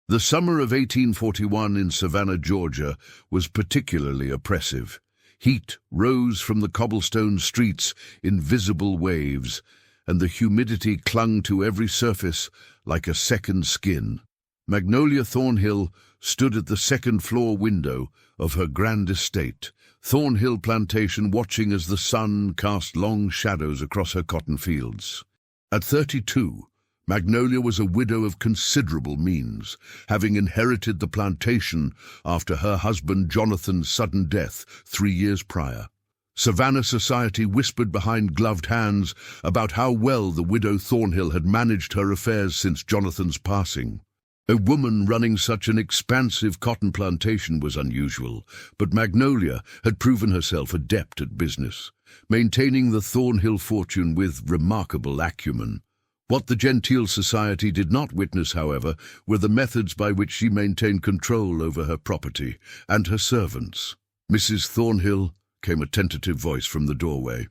The summer of 1841 in Savannah, Georgia, was particularly oppressive. Heat rose from the cobblestone streets in visible waves, and the humidity clung to every surface like a second skin. Magnolia Thornhill stood at the second-floor window of her grand estate, Thornhill Plantation, watching as the sun cast long shadows across her cotton fields. At 32, Magnolia was a widow of considerable means, having inherited the plantation after her husband Jonathan's sudden death 3 years prior. Savannah society whispered behind gloved hands about how well the widow Thornhill had managed her affairs since Jonathan's passing. A woman running such an expansive cotton plantation was unusual, but Magnolia had proven herself adept at business, maintaining the Thornhill fortune with remarkable acumen. What the genteel society did not witness, however, were the methods by which she maintained control over her property and her servants. "Mrs. Thornhill," came a tentative voice from the doorway.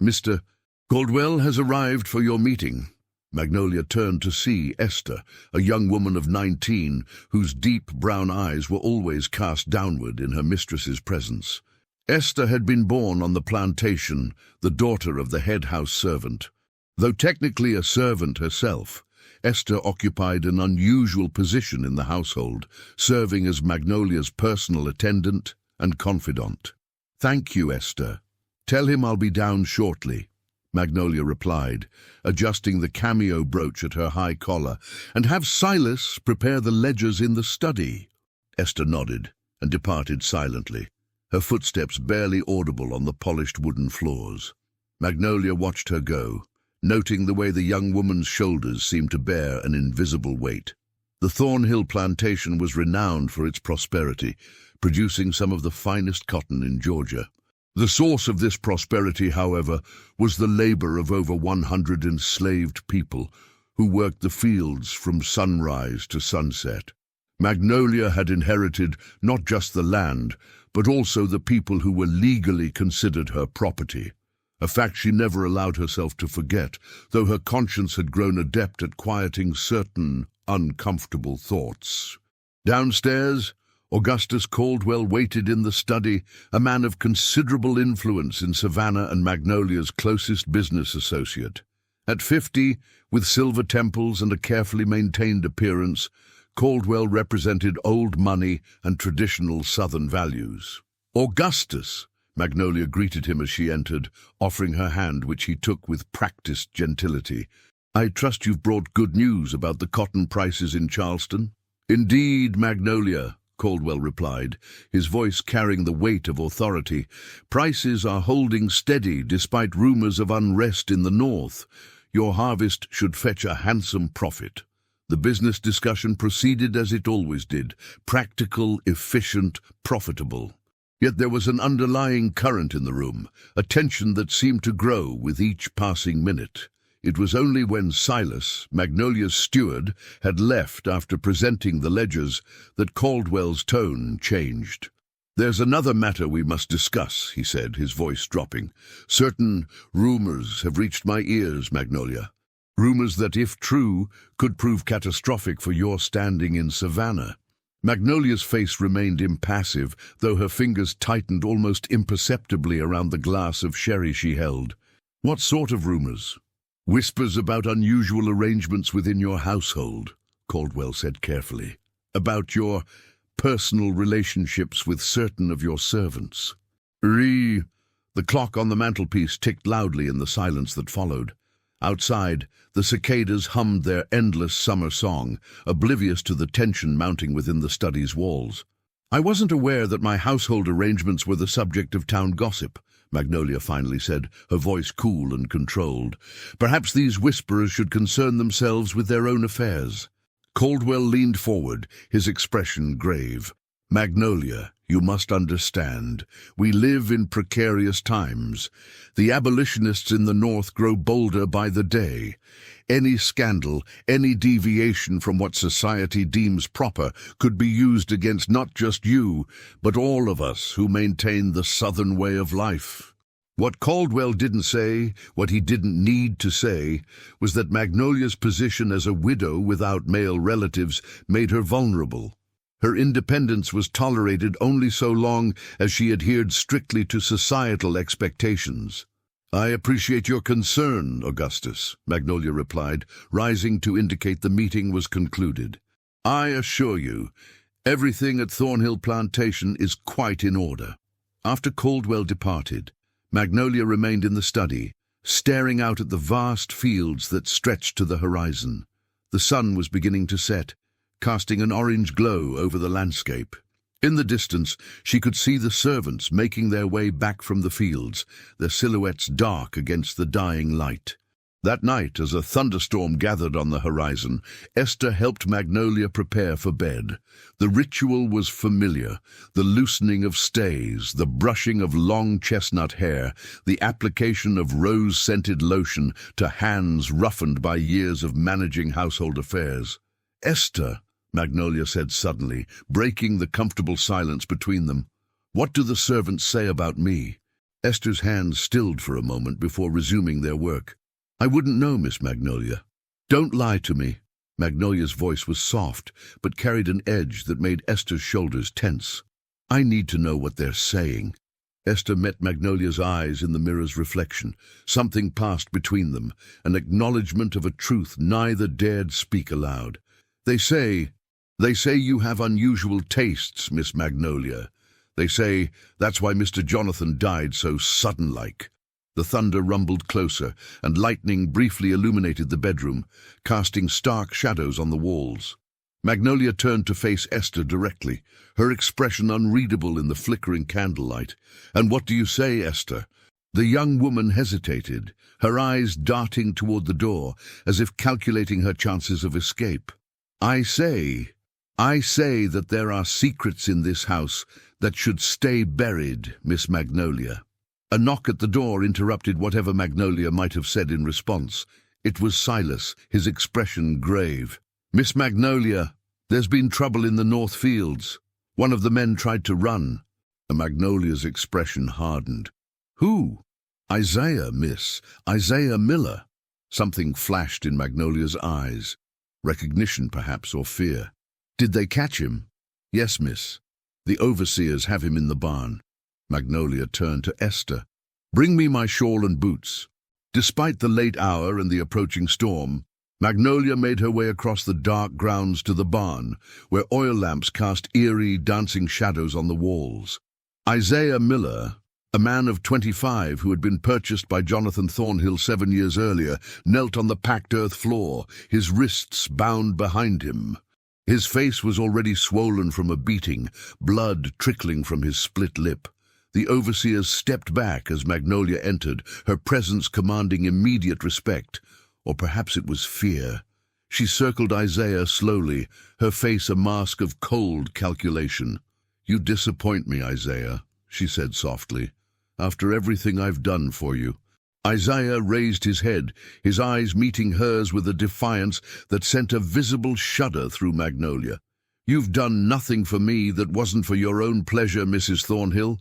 "Mr. Caldwell has arrived for your meeting." Magnolia turned to see Esther, a young woman of 19, whose deep brown eyes were always cast downward in her mistress's presence. Esther had been born on the plantation, the daughter of the head house servant. Though technically a servant herself, Esther occupied an unusual position in the household, serving as Magnolia's personal attendant and confidant. "Thank you, Esther. Tell him I'll be down shortly," Magnolia replied, adjusting the cameo brooch at her high collar. "And have Silas prepare the ledgers in the study." Esther nodded and departed silently, her footsteps barely audible on the polished wooden floors. Magnolia watched her go, noting the way the young woman's shoulders seemed to bear an invisible weight. The Thornhill plantation was renowned for its prosperity, producing some of the finest cotton in Georgia. The source of this prosperity, however, was the labor of over 100 enslaved people who worked the fields from sunrise to sunset. Magnolia had inherited not just the land, but also the people who were legally considered her property, a fact she never allowed herself to forget, though her conscience had grown adept at quieting certain uncomfortable thoughts. Downstairs, Augustus Caldwell waited in the study, a man of considerable influence in Savannah and Magnolia's closest business associate. At 50, with silver temples and a carefully maintained appearance, Caldwell represented old money and traditional Southern values. "Augustus," Magnolia greeted him as she entered, offering her hand, which he took with practiced gentility. "I trust you've brought good news about the cotton prices in Charleston?" "Indeed, Magnolia," Caldwell replied, his voice carrying the weight of authority. "Prices are holding steady despite rumors of unrest in the north. Your harvest should fetch a handsome profit." The business discussion proceeded as it always did, practical, efficient, profitable. Yet there was an underlying current in the room, a tension that seemed to grow with each passing minute. It was only when Silas, Magnolia's steward, had left after presenting the ledgers that Caldwell's tone changed. "There's another matter we must discuss," he said, his voice dropping. "Certain rumors have reached my ears, Magnolia. Rumors that, if true, could prove catastrophic for your standing in Savannah." Magnolia's face remained impassive, though her fingers tightened almost imperceptibly around the glass of sherry she held. "What sort of rumors?" "Whispers about unusual arrangements within your household," Caldwell said carefully. "About your personal relationships with certain of your servants." The clock on the mantelpiece ticked loudly in the silence that followed. Outside, the cicadas hummed their endless summer song, oblivious to the tension mounting within the study's walls. "I wasn't aware that my household arrangements were the subject of town gossip," Magnolia finally said, her voice cool and controlled. "Perhaps these whisperers should concern themselves with their own affairs." Caldwell leaned forward, his expression grave. "Magnolia, you must understand, we live in precarious times. The abolitionists in the North grow bolder by the day. Any scandal, any deviation from what society deems proper could be used against not just you, but all of us who maintain the Southern way of life." What Caldwell didn't say, what he didn't need to say, was that Magnolia's position as a widow without male relatives made her vulnerable. Her independence was tolerated only so long as she adhered strictly to societal expectations. "I appreciate your concern, Augustus," Magnolia replied, rising to indicate the meeting was concluded. "I assure you, everything at Thornhill Plantation is quite in order." After Caldwell departed, Magnolia remained in the study, staring out at the vast fields that stretched to the horizon. The sun was beginning to set, casting an orange glow over the landscape. In the distance, she could see the servants making their way back from the fields, their silhouettes dark against the dying light. That night, as a thunderstorm gathered on the horizon, Esther helped Magnolia prepare for bed. The ritual was familiar: the loosening of stays, the brushing of long chestnut hair, the application of rose-scented lotion to hands roughened by years of managing household affairs. "Esther," Magnolia said suddenly, breaking the comfortable silence between them, "what do the servants say about me?" Esther's hands stilled for a moment before resuming their work. "I wouldn't know, Miss Magnolia." "Don't lie to me." Magnolia's voice was soft, but carried an edge that made Esther's shoulders tense. "I need to know what they're saying." Esther met Magnolia's eyes in the mirror's reflection. Something passed between them, an acknowledgement of a truth neither dared speak aloud. They say you have unusual tastes, Miss Magnolia. They say that's why Mr. Jonathan died so sudden-like." The thunder rumbled closer, and lightning briefly illuminated the bedroom, casting stark shadows on the walls. Magnolia turned to face Esther directly, her expression unreadable in the flickering candlelight. "And what do you say, Esther?" The young woman hesitated, her eyes darting toward the door, as if calculating her chances of escape. I say that there are secrets in this house that should stay buried, Miss Magnolia." A knock at the door interrupted whatever Magnolia might have said in response. It was Silas, his expression grave. "Miss Magnolia, there's been trouble in the North Fields. One of the men tried to run." Magnolia's expression hardened. "Who?" "Isaiah, miss. Isaiah Miller." Something flashed in Magnolia's eyes. Recognition, perhaps, or fear. "Did they catch him?" "Yes, miss. The overseers have him in the barn." Magnolia turned to Esther. "Bring me my shawl and boots." Despite the late hour and the approaching storm, Magnolia made her way across the dark grounds to the barn, where oil lamps cast eerie, dancing shadows on the walls. Isaiah Miller, a man of 25 who had been purchased by Jonathan Thornhill 7 years earlier, knelt on the packed earth floor, his wrists bound behind him. His face was already swollen from a beating, blood trickling from his split lip. The overseers stepped back as Magnolia entered, her presence commanding immediate respect. Or perhaps it was fear. She circled Isaiah slowly, her face a mask of cold calculation. "You disappoint me, Isaiah," she said softly, "after everything I've done for you." Isaiah raised his head, his eyes meeting hers with a defiance that sent a visible shudder through Magnolia. "You've done nothing for me that wasn't for your own pleasure, Mrs. Thornhill."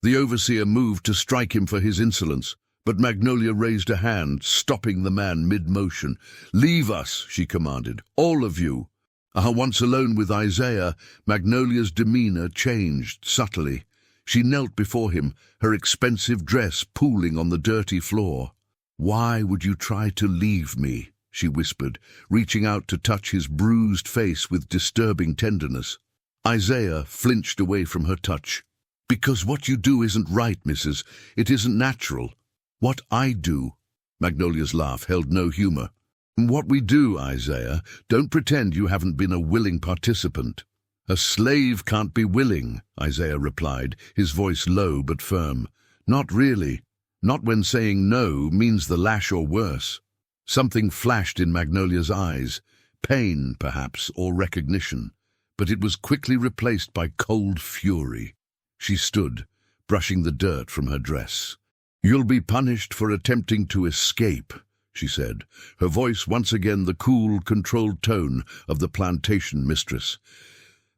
The overseer moved to strike him for his insolence, but Magnolia raised a hand, stopping the man mid-motion. "Leave us," she commanded, "all of you." Once alone with Isaiah, Magnolia's demeanor changed subtly. She knelt before him, her expensive dress pooling on the dirty floor. "Why would you try to leave me?" she whispered, reaching out to touch his bruised face with disturbing tenderness. Isaiah flinched away from her touch. "Because what you do isn't right, Mrs. It isn't natural." "What I do?" Magnolia's laugh held no humor. "What we do, Isaiah. Don't pretend you haven't been a willing participant." "A slave can't be willing," Isaiah replied, his voice low but firm. "Not really. Not when saying no means the lash or worse." Something flashed in Magnolia's eyes. Pain, perhaps, or recognition. But it was quickly replaced by cold fury. She stood, brushing the dirt from her dress. "You'll be punished for attempting to escape," she said, her voice once again the cool, controlled tone of the plantation mistress.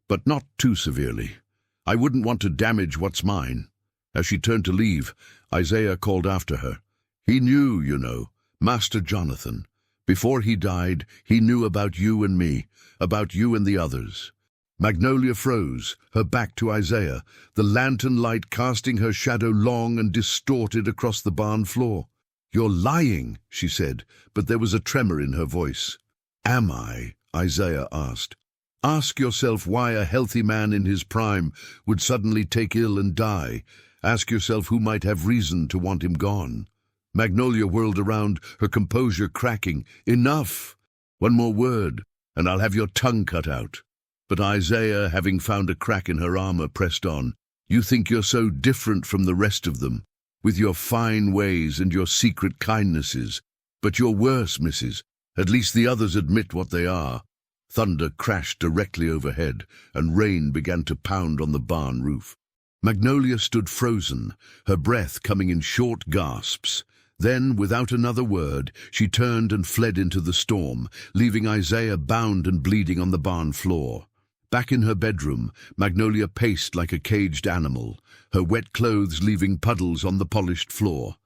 "But not too severely. I wouldn't want to damage what's mine." As she turned to leave, Isaiah called after her. He knew, you know, Master Jonathan. Before he died, he knew about you and me, about you and the others. Magnolia froze, her back to Isaiah, the lantern light casting her shadow long and distorted across the barn floor. "You're lying," she said, but there was a tremor in her voice. "Am I?" Isaiah asked. "Ask yourself why a healthy man in his prime would suddenly take ill and die. Ask yourself who might have reason to want him gone." Magnolia whirled around, her composure cracking. "Enough! One more word, and I'll have your tongue cut out." But Isaiah, having found a crack in her armor, pressed on. "You think you're so different from the rest of them, with your fine ways and your secret kindnesses. But you're worse, Mrs. At least the others admit what they are." Thunder crashed directly overhead, and rain began to pound on the barn roof. Magnolia stood frozen, her breath coming in short gasps. Then, without another word, she turned and fled into the storm, leaving Isaiah bound and bleeding on the barn floor. Back in her bedroom, Magnolia paced like a caged animal, her wet clothes leaving puddles on the polished floor.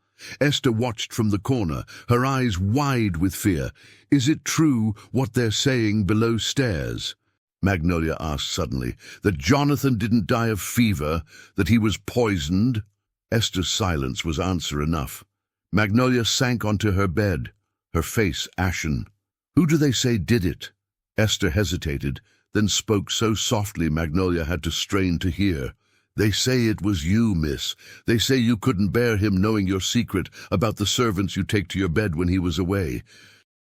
Esther watched from the corner, her eyes wide with fear. "Is it true what they're saying below stairs?" Magnolia asked suddenly. "That Jonathan didn't die of fever, that he was poisoned?" Esther's silence was answer enough. Magnolia sank onto her bed, her face ashen. "Who do they say did it?" Esther hesitated, then spoke so softly Magnolia had to strain to hear. "They say it was you, miss. They say you couldn't bear him knowing your secret about the servants you take to your bed when he was away."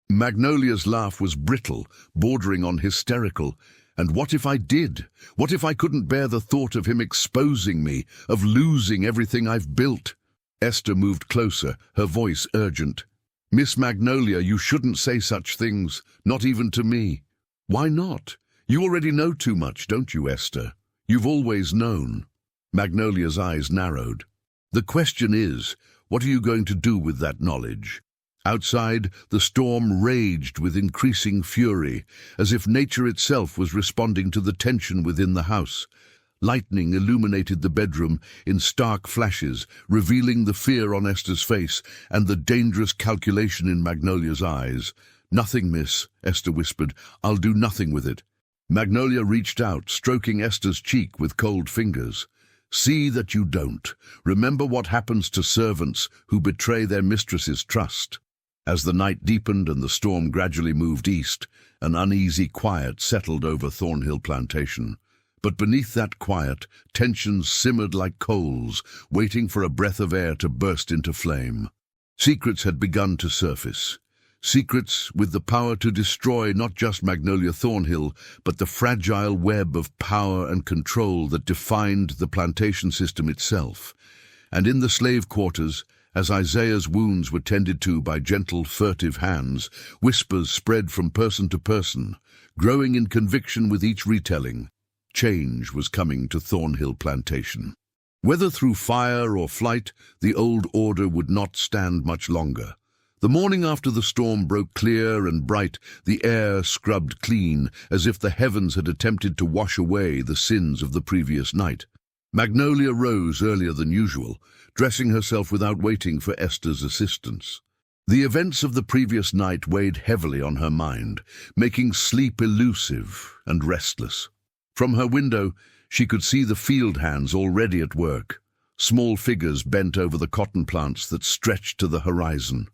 Magnolia's laugh was brittle, bordering on hysterical. "And what if I did? What if I couldn't bear the thought of him exposing me, of losing everything I've built?" Esther moved closer, her voice urgent. "Miss Magnolia, you shouldn't say such things, not even to me." "Why not? You already know too much, don't you, Esther? You've always known." Magnolia's eyes narrowed. "The question is, what are you going to do with that knowledge?" Outside, the storm raged with increasing fury, as if nature itself was responding to the tension within the house. Lightning illuminated the bedroom in stark flashes, revealing the fear on Esther's face and the dangerous calculation in Magnolia's eyes. "Nothing, miss," Esther whispered. "I'll do nothing with it." Magnolia reached out, stroking Esther's cheek with cold fingers. "See that you don't. Remember what happens to servants who betray their mistress's trust." As the night deepened and the storm gradually moved east, an uneasy quiet settled over Thornhill Plantation. But beneath that quiet, tensions simmered like coals, waiting for a breath of air to burst into flame. Secrets had begun to surface. Secrets with the power to destroy not just Magnolia Thornhill, but the fragile web of power and control that defined the plantation system itself. And in the slave quarters, as Isaiah's wounds were tended to by gentle, furtive hands, whispers spread from person to person, growing in conviction with each retelling. Change was coming to Thornhill Plantation. Whether through fire or flight, the old order would not stand much longer. The morning after the storm broke clear and bright, the air scrubbed clean, as if the heavens had attempted to wash away the sins of the previous night. Magnolia rose earlier than usual, dressing herself without waiting for Esther's assistance. The events of the previous night weighed heavily on her mind, making sleep elusive and restless. From her window, she could see the field hands already at work, small figures bent over the cotton plants that stretched to the horizon.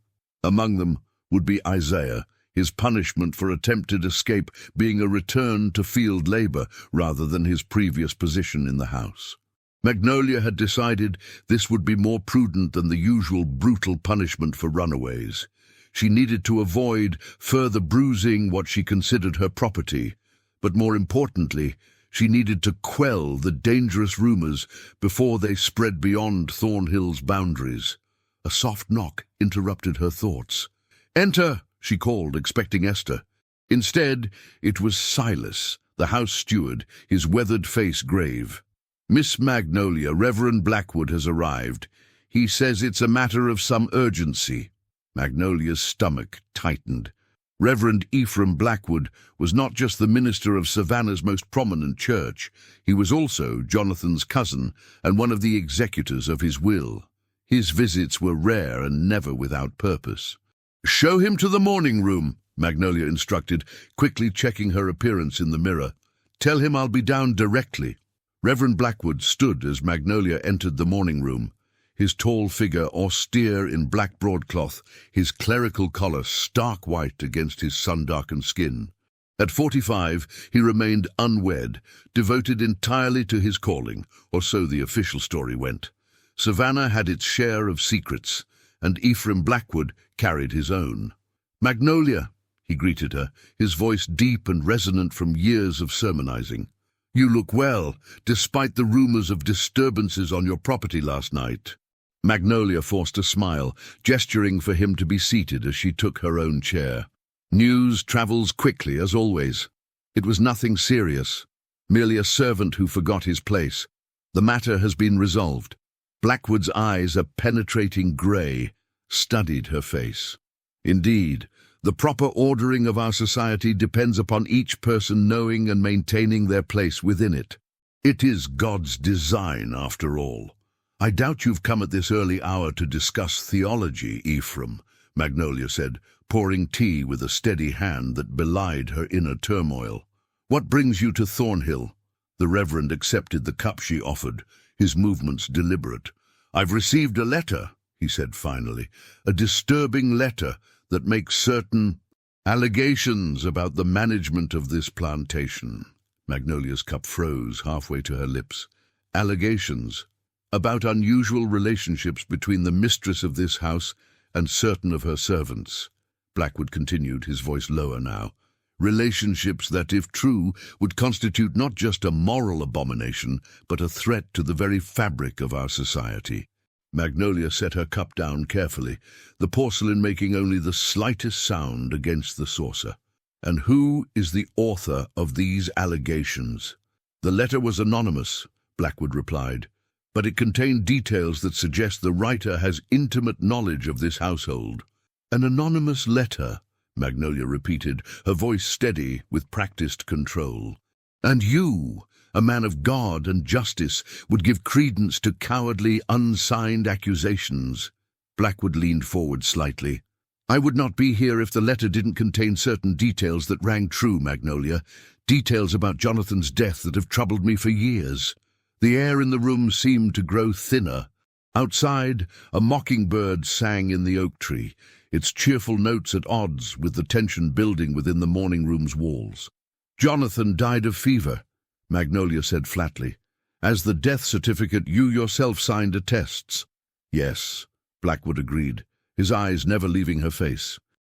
Among them would be Isaiah, his punishment for attempted escape being a return to field labor rather than his previous position in the house. Magnolia had decided this would be more prudent than the usual brutal punishment for runaways. She needed to avoid further bruising what she considered her property, but more importantly, she needed to quell the dangerous rumors before they spread beyond Thornhill's boundaries. A soft knock interrupted her thoughts. "Enter!" she called, expecting Esther. Instead, it was Silas, the house steward, his weathered face grave. "Miss Magnolia, Reverend Blackwood has arrived. He says it's a matter of some urgency." Magnolia's stomach tightened. Reverend Ephraim Blackwood was not just the minister of Savannah's most prominent church, he was also Jonathan's cousin and one of the executors of his will. His visits were rare and never without purpose. "Show him to the morning room," Magnolia instructed, quickly checking her appearance in the mirror. "Tell him I'll be down directly." Reverend Blackwood stood as Magnolia entered the morning room, his tall figure austere in black broadcloth, his clerical collar stark white against his sun-darkened skin. At 45, he remained unwed, devoted entirely to his calling, or so the official story went. Savannah had its share of secrets, and Ephraim Blackwood carried his own. "Magnolia," he greeted her, his voice deep and resonant from years of sermonizing. "You look well, despite the rumors of disturbances on your property last night." Magnolia forced a smile, gesturing for him to be seated as she took her own chair. "News travels quickly, as always. It was nothing serious, merely a servant who forgot his place. The matter has been resolved." Blackwood's eyes, a penetrating grey, studied her face. "Indeed, the proper ordering of our society depends upon each person knowing and maintaining their place within it. It is God's design, after all." "I doubt you've come at this early hour to discuss theology, Ephraim," Magnolia said, pouring tea with a steady hand that belied her inner turmoil. "What brings you to Thornhill?" The Reverend accepted the cup she offered, his movements deliberate. "I've received a letter," he said finally, "a disturbing letter that makes certain allegations about the management of this plantation." Magnolia's cup froze halfway to her lips. "Allegations about unusual relationships between the mistress of this house and certain of her servants," Blackwood continued, his voice lower now. "Relationships that, if true, would constitute not just a moral abomination, but a threat to the very fabric of our society." Magnolia set her cup down carefully, the porcelain making only the slightest sound against the saucer. "And who is the author of these allegations?" "The letter was anonymous," Blackwood replied, "but it contained details that suggest the writer has intimate knowledge of this household." "An anonymous letter," Magnolia repeated, her voice steady with practiced control. "And you, a man of God and justice, would give credence to cowardly, unsigned accusations?" Blackwood leaned forward slightly. "I would not be here if the letter didn't contain certain details that rang true, Magnolia. Details about Jonathan's death that have troubled me for years." The air in the room seemed to grow thinner. Outside, a mockingbird sang in the oak tree, its cheerful notes at odds with the tension building within the morning room's walls. "Jonathan died of fever," Magnolia said flatly. "As the death certificate you yourself signed attests." "Yes," Blackwood agreed, his eyes never leaving her face.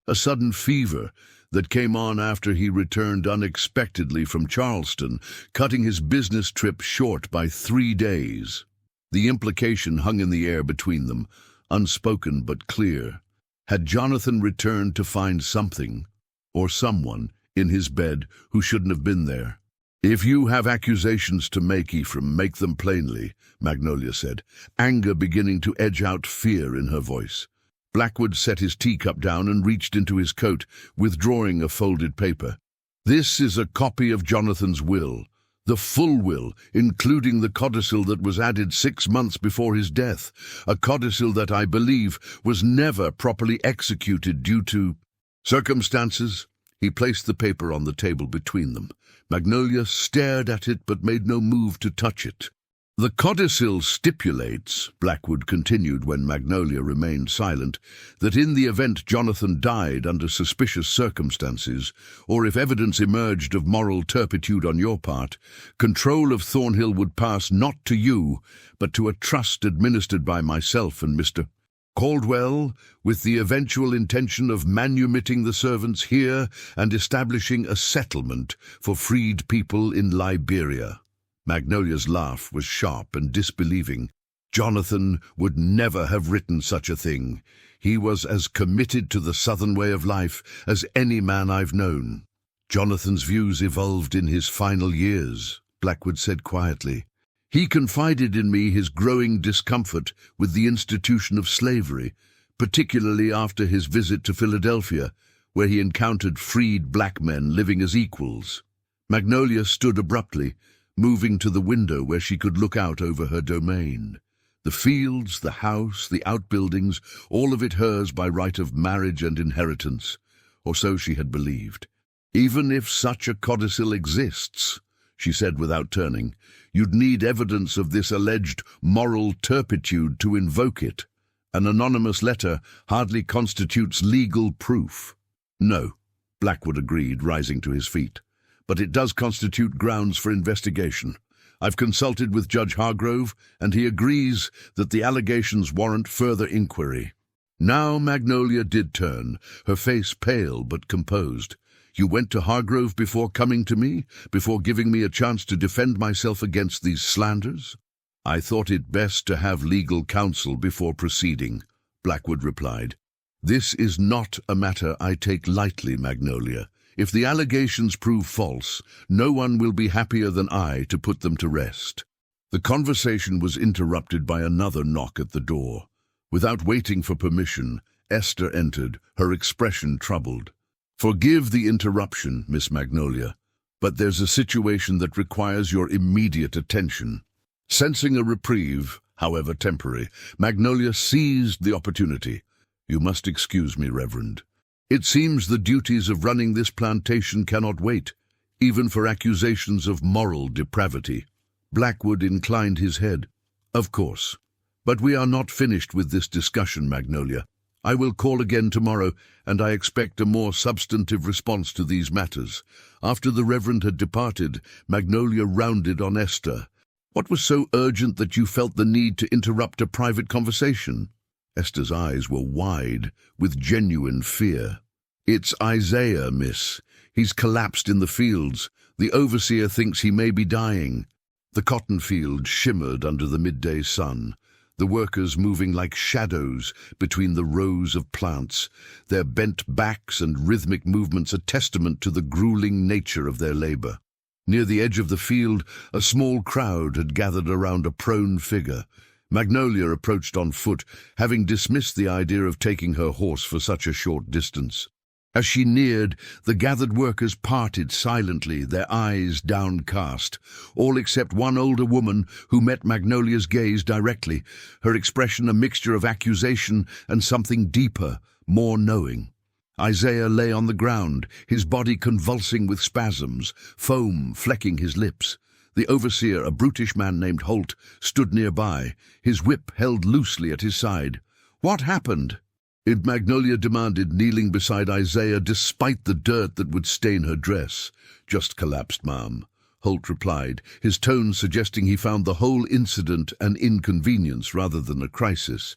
"A sudden fever that came on after he returned unexpectedly from Charleston, cutting his business trip short by 3 days. The implication hung in the air between them, unspoken but clear. Had Jonathan returned to find something, or someone, in his bed who shouldn't have been there? "If you have accusations to make, Ephraim, make them plainly," Magnolia said, anger beginning to edge out fear in her voice. Blackwood set his teacup down and reached into his coat, withdrawing a folded paper. "This is a copy of Jonathan's will, the full will, including the codicil that was added 6 months before his death, a codicil that I believe was never properly executed due to circumstances." He placed the paper on the table between them. Magnolia stared at it but made no move to touch it. "The codicil stipulates," Blackwood continued when Magnolia remained silent, "that in the event Jonathan died under suspicious circumstances, or if evidence emerged of moral turpitude on your part, control of Thornhill would pass not to you, but to a trust administered by myself and Mr. Caldwell, with the eventual intention of manumitting the servants here and establishing a settlement for freed people in Liberia." Magnolia's laugh was sharp and disbelieving. "Jonathan would never have written such a thing. He was as committed to the Southern way of life as any man I've known." "Jonathan's views evolved in his final years," Blackwood said quietly. "He confided in me his growing discomfort with the institution of slavery, particularly after his visit to Philadelphia, where he encountered freed black men living as equals. Magnolia stood abruptly, moving to the window where she could look out over her domain. The fields, the house, the outbuildings, all of it hers by right of marriage and inheritance, or so she had believed. Even if such a codicil exists, she said without turning, you'd need evidence of this alleged moral turpitude to invoke it. An anonymous letter hardly constitutes legal proof. No, Blackwood agreed, rising to his feet. But it does constitute grounds for investigation. I've consulted with Judge Hargrove, and he agrees that the allegations warrant further inquiry. Now Magnolia did turn, her face pale but composed. You went to Hargrove before coming to me, before giving me a chance to defend myself against these slanders? I thought it best to have legal counsel before proceeding, Blackwood replied. This is not a matter I take lightly, Magnolia. If the allegations prove false, no one will be happier than I to put them to rest. The conversation was interrupted by another knock at the door. Without waiting for permission, Esther entered, her expression troubled. Forgive the interruption, Miss Magnolia, but there's a situation that requires your immediate attention. Sensing a reprieve, however temporary, Magnolia seized the opportunity. You must excuse me, Reverend. It seems the duties of running this plantation cannot wait, even for accusations of moral depravity. Blackwood inclined his head. Of course. But we are not finished with this discussion, Magnolia. I will call again tomorrow, and I expect a more substantive response to these matters. After the Reverend had departed, Magnolia rounded on Esther. What was so urgent that you felt the need to interrupt a private conversation? Esther's eyes were wide, with genuine fear. It's Isaiah, miss. He's collapsed in the fields. The overseer thinks he may be dying. The cotton field shimmered under the midday sun, the workers moving like shadows between the rows of plants, their bent backs and rhythmic movements a testament to the grueling nature of their labor. Near the edge of the field, a small crowd had gathered around a prone figure. Magnolia approached on foot, having dismissed the idea of taking her horse for such a short distance. As she neared, the gathered workers parted silently, their eyes downcast, all except one older woman who met Magnolia's gaze directly, her expression a mixture of accusation and something deeper, more knowing. Isaiah lay on the ground, his body convulsing with spasms, foam flecking his lips. The overseer, a brutish man named Holt, stood nearby, his whip held loosely at his side. What happened? Magnolia demanded, kneeling beside Isaiah despite the dirt that would stain her dress. Just collapsed, ma'am, Holt replied, his tone suggesting he found the whole incident an inconvenience rather than a crisis.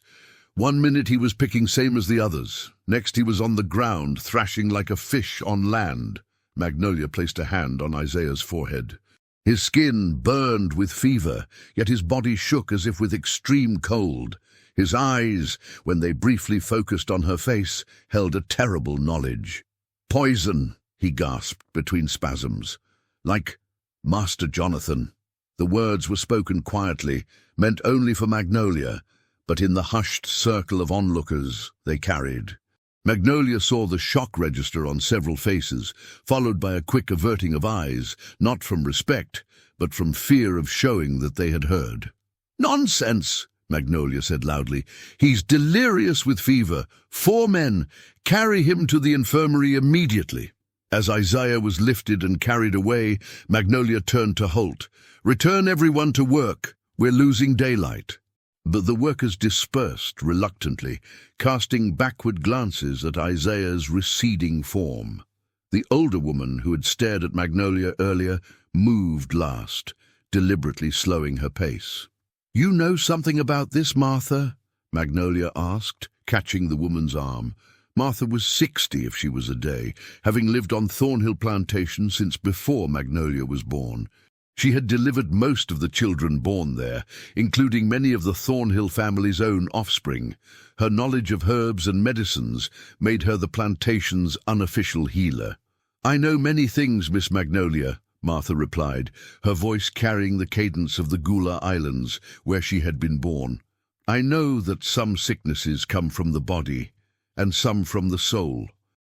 1 minute he was picking same as the others. Next he was on the ground, thrashing like a fish on land. Magnolia placed a hand on Isaiah's forehead. His skin burned with fever, yet his body shook as if with extreme cold. His eyes, when they briefly focused on her face, held a terrible knowledge. Poison, he gasped between spasms. Like Master Jonathan. The words were spoken quietly, meant only for Magnolia, but in the hushed circle of onlookers they carried. Magnolia saw the shock register on several faces, followed by a quick averting of eyes, not from respect, but from fear of showing that they had heard. "Nonsense!" Magnolia said loudly. "He's delirious with fever. 4 men. Carry him to the infirmary immediately." As Isaiah was lifted and carried away, Magnolia turned to Holt. "Return everyone to work. We're losing daylight." But the workers dispersed reluctantly, casting backward glances at Isaiah's receding form. The older woman who had stared at Magnolia earlier moved last, deliberately slowing her pace. "You know something about this, Martha?" Magnolia asked, catching the woman's arm. Martha was 60 if she was a day, having lived on Thornhill Plantation since before Magnolia was born. She had delivered most of the children born there, including many of the Thornhill family's own offspring. Her knowledge of herbs and medicines made her the plantation's unofficial healer. "I know many things, Miss Magnolia," Martha replied, her voice carrying the cadence of the Gula Islands, where she had been born. "I know that some sicknesses come from the body, and some from the soul.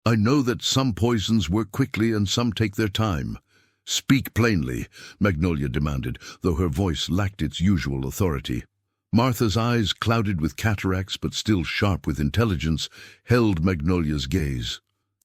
I know that some poisons work quickly and some take their time. Speak plainly, Magnolia demanded, though her voice lacked its usual authority. Martha's eyes, clouded with cataracts but still sharp with intelligence, held Magnolia's gaze.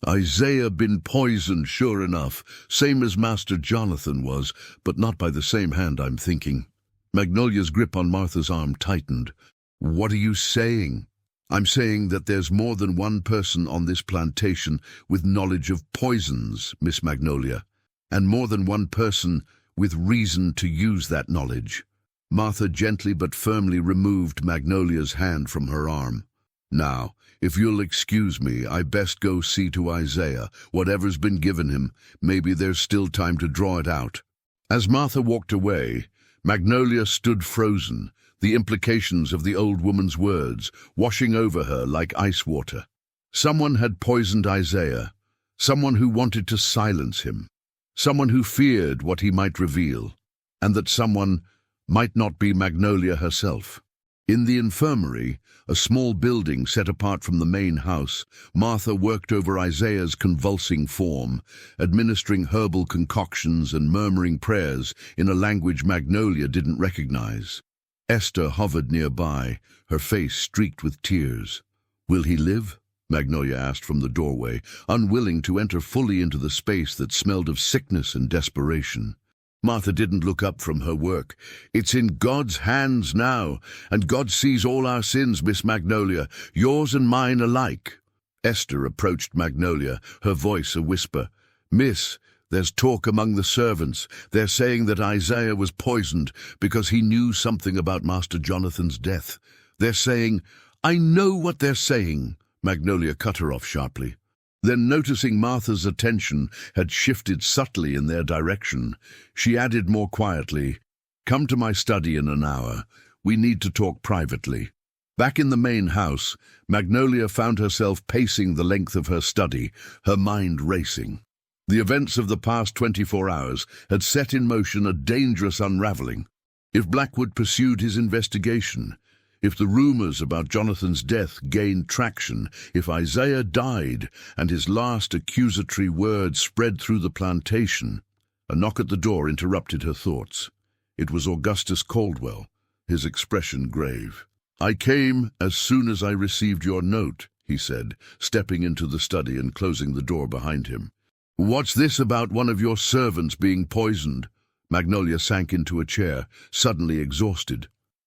Isaiah been poisoned, sure enough, same as Master Jonathan was, but not by the same hand, I'm thinking. Magnolia's grip on Martha's arm tightened. What are you saying? I'm saying that there's more than one person on this plantation with knowledge of poisons, Miss Magnolia, and more than one person with reason to use that knowledge. Martha gently but firmly removed Magnolia's hand from her arm. Now, if you'll excuse me, I best go see to Isaiah. Whatever's been given him, maybe there's still time to draw it out. As Martha walked away, Magnolia stood frozen, the implications of the old woman's words washing over her like ice water. Someone had poisoned Isaiah, someone who wanted to silence him, someone who feared what he might reveal, and that someone might not be Magnolia herself. In the infirmary, a small building set apart from the main house, Martha worked over Isaiah's convulsing form, administering herbal concoctions and murmuring prayers in a language Magnolia didn't recognize. Esther hovered nearby, her face streaked with tears. Will he live? Magnolia asked from the doorway, unwilling to enter fully into the space that smelled of sickness and desperation. Martha didn't look up from her work. It's in God's hands now, and God sees all our sins, Miss Magnolia, yours and mine alike. Esther approached Magnolia, her voice a whisper. Miss, there's talk among the servants. They're saying that Isaiah was poisoned because he knew something about Master Jonathan's death. They're saying, I know what they're saying. Magnolia cut her off sharply. Then, noticing Martha's attention had shifted subtly in their direction, she added more quietly, Come to my study in an hour. We need to talk privately. Back in the main house, Magnolia found herself pacing the length of her study, her mind racing. The events of the past 24 hours had set in motion a dangerous unraveling. If Blackwood pursued his investigation, if the rumors about Jonathan's death gained traction, if Isaiah died and his last accusatory words spread through the plantation, a knock at the door interrupted her thoughts. It was Augustus Caldwell, his expression grave. I came as soon as I received your note, he said, stepping into the study and closing the door behind him. What's this about one of your servants being poisoned? Magnolia sank into a chair, suddenly exhausted.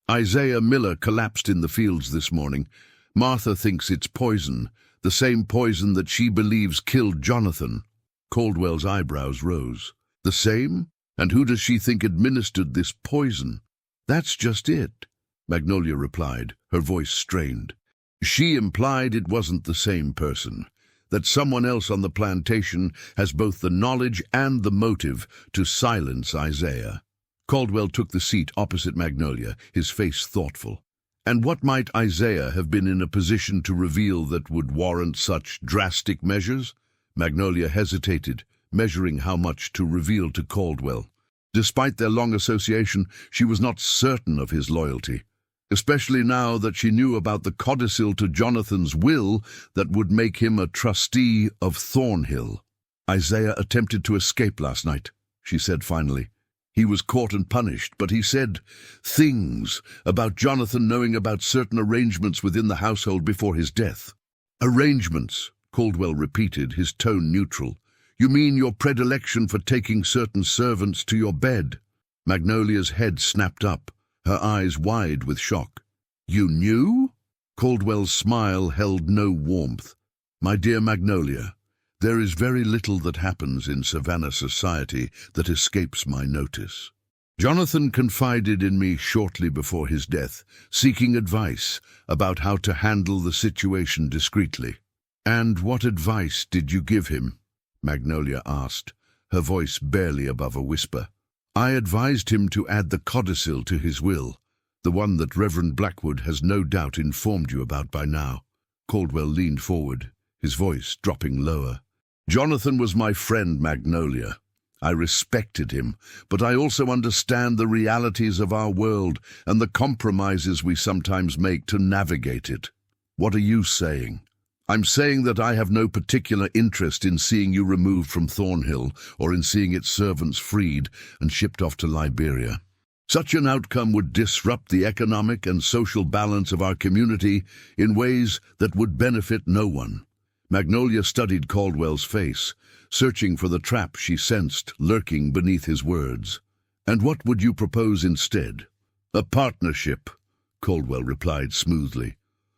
Isaiah Miller collapsed in the fields this morning. Martha thinks it's poison, the same poison that she believes killed Jonathan. Caldwell's eyebrows rose. The same? And who does she think administered this poison? That's just it, Magnolia replied, her voice strained. She implied it wasn't the same person, that someone else on the plantation has both the knowledge and the motive to silence Isaiah. Caldwell took the seat opposite Magnolia, his face thoughtful. And what might Isaiah have been in a position to reveal that would warrant such drastic measures? Magnolia hesitated, measuring how much to reveal to Caldwell. Despite their long association, she was not certain of his loyalty, especially now that she knew about the codicil to Jonathan's will that would make him a trustee of Thornhill. Isaiah attempted to escape last night, she said finally. He was caught and punished, but he said things about Jonathan knowing about certain arrangements within the household before his death. Arrangements, Caldwell repeated, his tone neutral. You mean your predilection for taking certain servants to your bed? Magnolia's head snapped up, her eyes wide with shock. You knew? Caldwell's smile held no warmth. My dear Magnolia, there is very little that happens in Savannah society that escapes my notice. Jonathan confided in me shortly before his death, seeking advice about how to handle the situation discreetly. And what advice did you give him? Magnolia asked, her voice barely above a whisper. I advised him to add the codicil to his will, the one that Reverend Blackwood has no doubt informed you about by now. Caldwell leaned forward, his voice dropping lower. Jonathan was my friend, Magnolia. I respected him, but I also understand the realities of our world and the compromises we sometimes make to navigate it. What are you saying? I'm saying that I have no particular interest in seeing you removed from Thornhill or in seeing its servants freed and shipped off to Liberia. Such an outcome would disrupt the economic and social balance of our community in ways that would benefit no one. Magnolia studied Caldwell's face, searching for the trap she sensed lurking beneath his words. "And what would you propose instead?" "A partnership," Caldwell replied smoothly.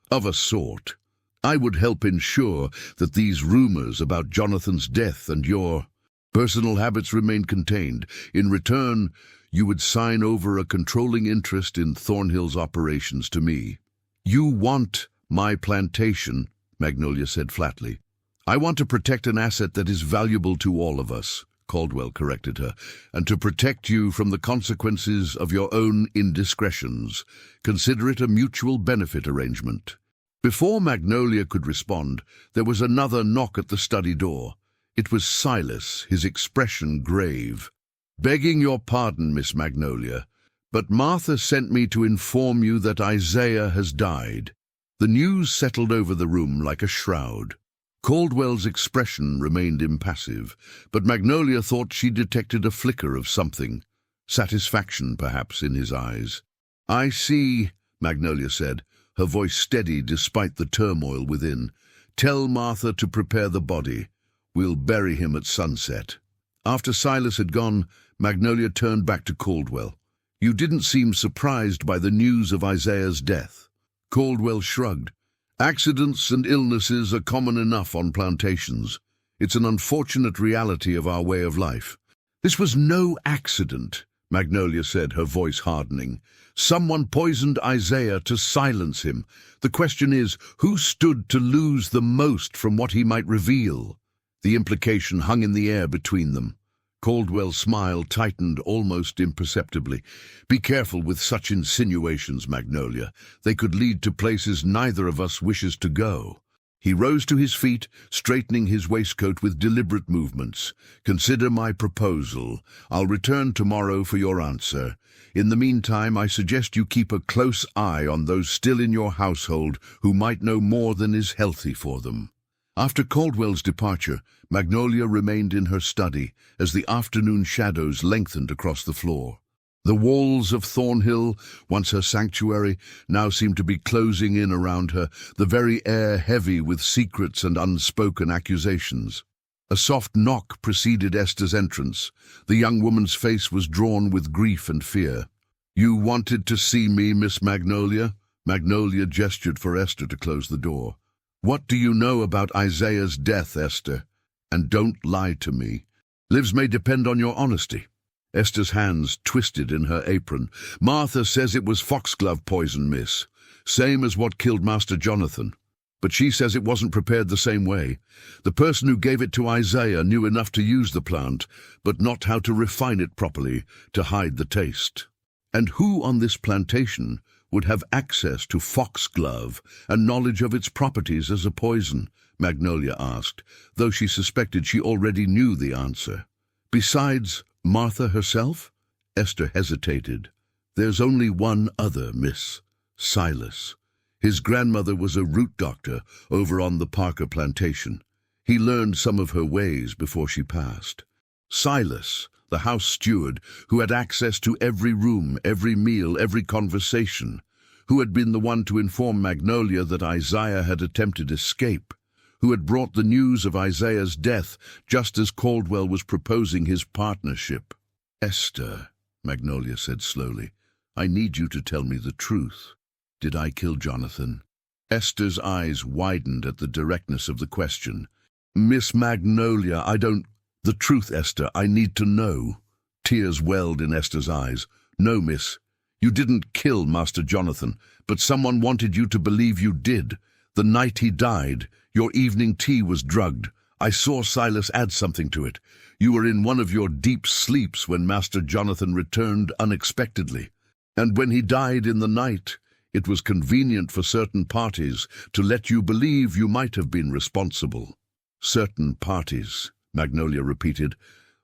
"Of a sort. I would help ensure that these rumors about Jonathan's death and your personal habits remain contained. In return, you would sign over a controlling interest in Thornhill's operations to me." "You want my plantation," Magnolia said flatly. "I want to protect an asset that is valuable to all of us," Caldwell corrected her, "and to protect you from the consequences of your own indiscretions. Consider it a mutual benefit arrangement." Before Magnolia could respond, there was another knock at the study door. It was Silas, his expression grave. "Begging your pardon, Miss Magnolia, but Martha sent me to inform you that Isaiah has died." The news settled over the room like a shroud. Caldwell's expression remained impassive, but Magnolia thought she detected a flicker of something, satisfaction perhaps, in his eyes. "I see," Magnolia said, her voice steady despite the turmoil within. "Tell Martha to prepare the body. We'll bury him at sunset." After Silas had gone, Magnolia turned back to Caldwell. "You didn't seem surprised by the news of Isaiah's death." Caldwell shrugged. "Accidents and illnesses are common enough on plantations. It's an unfortunate reality of our way of life." "This was no accident," Magnolia said, her voice hardening. "Someone poisoned Isaiah to silence him. The question is, who stood to lose the most from what he might reveal?" The implication hung in the air between them. Caldwell's smile tightened almost imperceptibly. "Be careful with such insinuations, Magnolia. They could lead to places neither of us wishes to go." He rose to his feet, straightening his waistcoat with deliberate movements. "Consider my proposal. I'll return tomorrow for your answer. In the meantime, I suggest you keep a close eye on those still in your household who might know more than is healthy for them." After Caldwell's departure, Magnolia remained in her study as the afternoon shadows lengthened across the floor. The walls of Thornhill, once her sanctuary, now seemed to be closing in around her, the very air heavy with secrets and unspoken accusations. A soft knock preceded Esther's entrance. The young woman's face was drawn with grief and fear. "You wanted to see me, Miss Magnolia?" Magnolia gestured for Esther to close the door. "What do you know about Isaiah's death, Esther? And don't lie to me. Lives may depend on your honesty." Esther's hands twisted in her apron. "Martha says it was foxglove poison, miss. Same as what killed Master Jonathan. But she says it wasn't prepared the same way. The person who gave it to Isaiah knew enough to use the plant, but not how to refine it properly to hide the taste." "And who on this plantation would have access to foxglove and knowledge of its properties as a poison?" Magnolia asked, though she suspected she already knew the answer. "Besides Martha herself?" Esther hesitated. "There's only one other, miss. Silas. His grandmother was a root doctor over on the Parker plantation. He learned some of her ways before she passed. Silas, the house steward, who had access to every room, every meal, every conversation, who had been the one to inform Magnolia that Isaiah had attempted escape, who had brought the news of Isaiah's death just as Caldwell was proposing his partnership. "Esther," Magnolia said slowly, "I need you to tell me the truth. Did I kill Jonathan?" Esther's eyes widened at the directness of the question. "Miss Magnolia, I don't—" "The truth, Esther, I need to know." Tears welled in Esther's eyes. "No, miss. You didn't kill Master Jonathan, but someone wanted you to believe you did. The night he died, your evening tea was drugged. I saw Silas add something to it. You were in one of your deep sleeps when Master Jonathan returned unexpectedly. And when he died in the night, it was convenient for certain parties to let you believe you might have been responsible." "Certain parties," Magnolia repeated,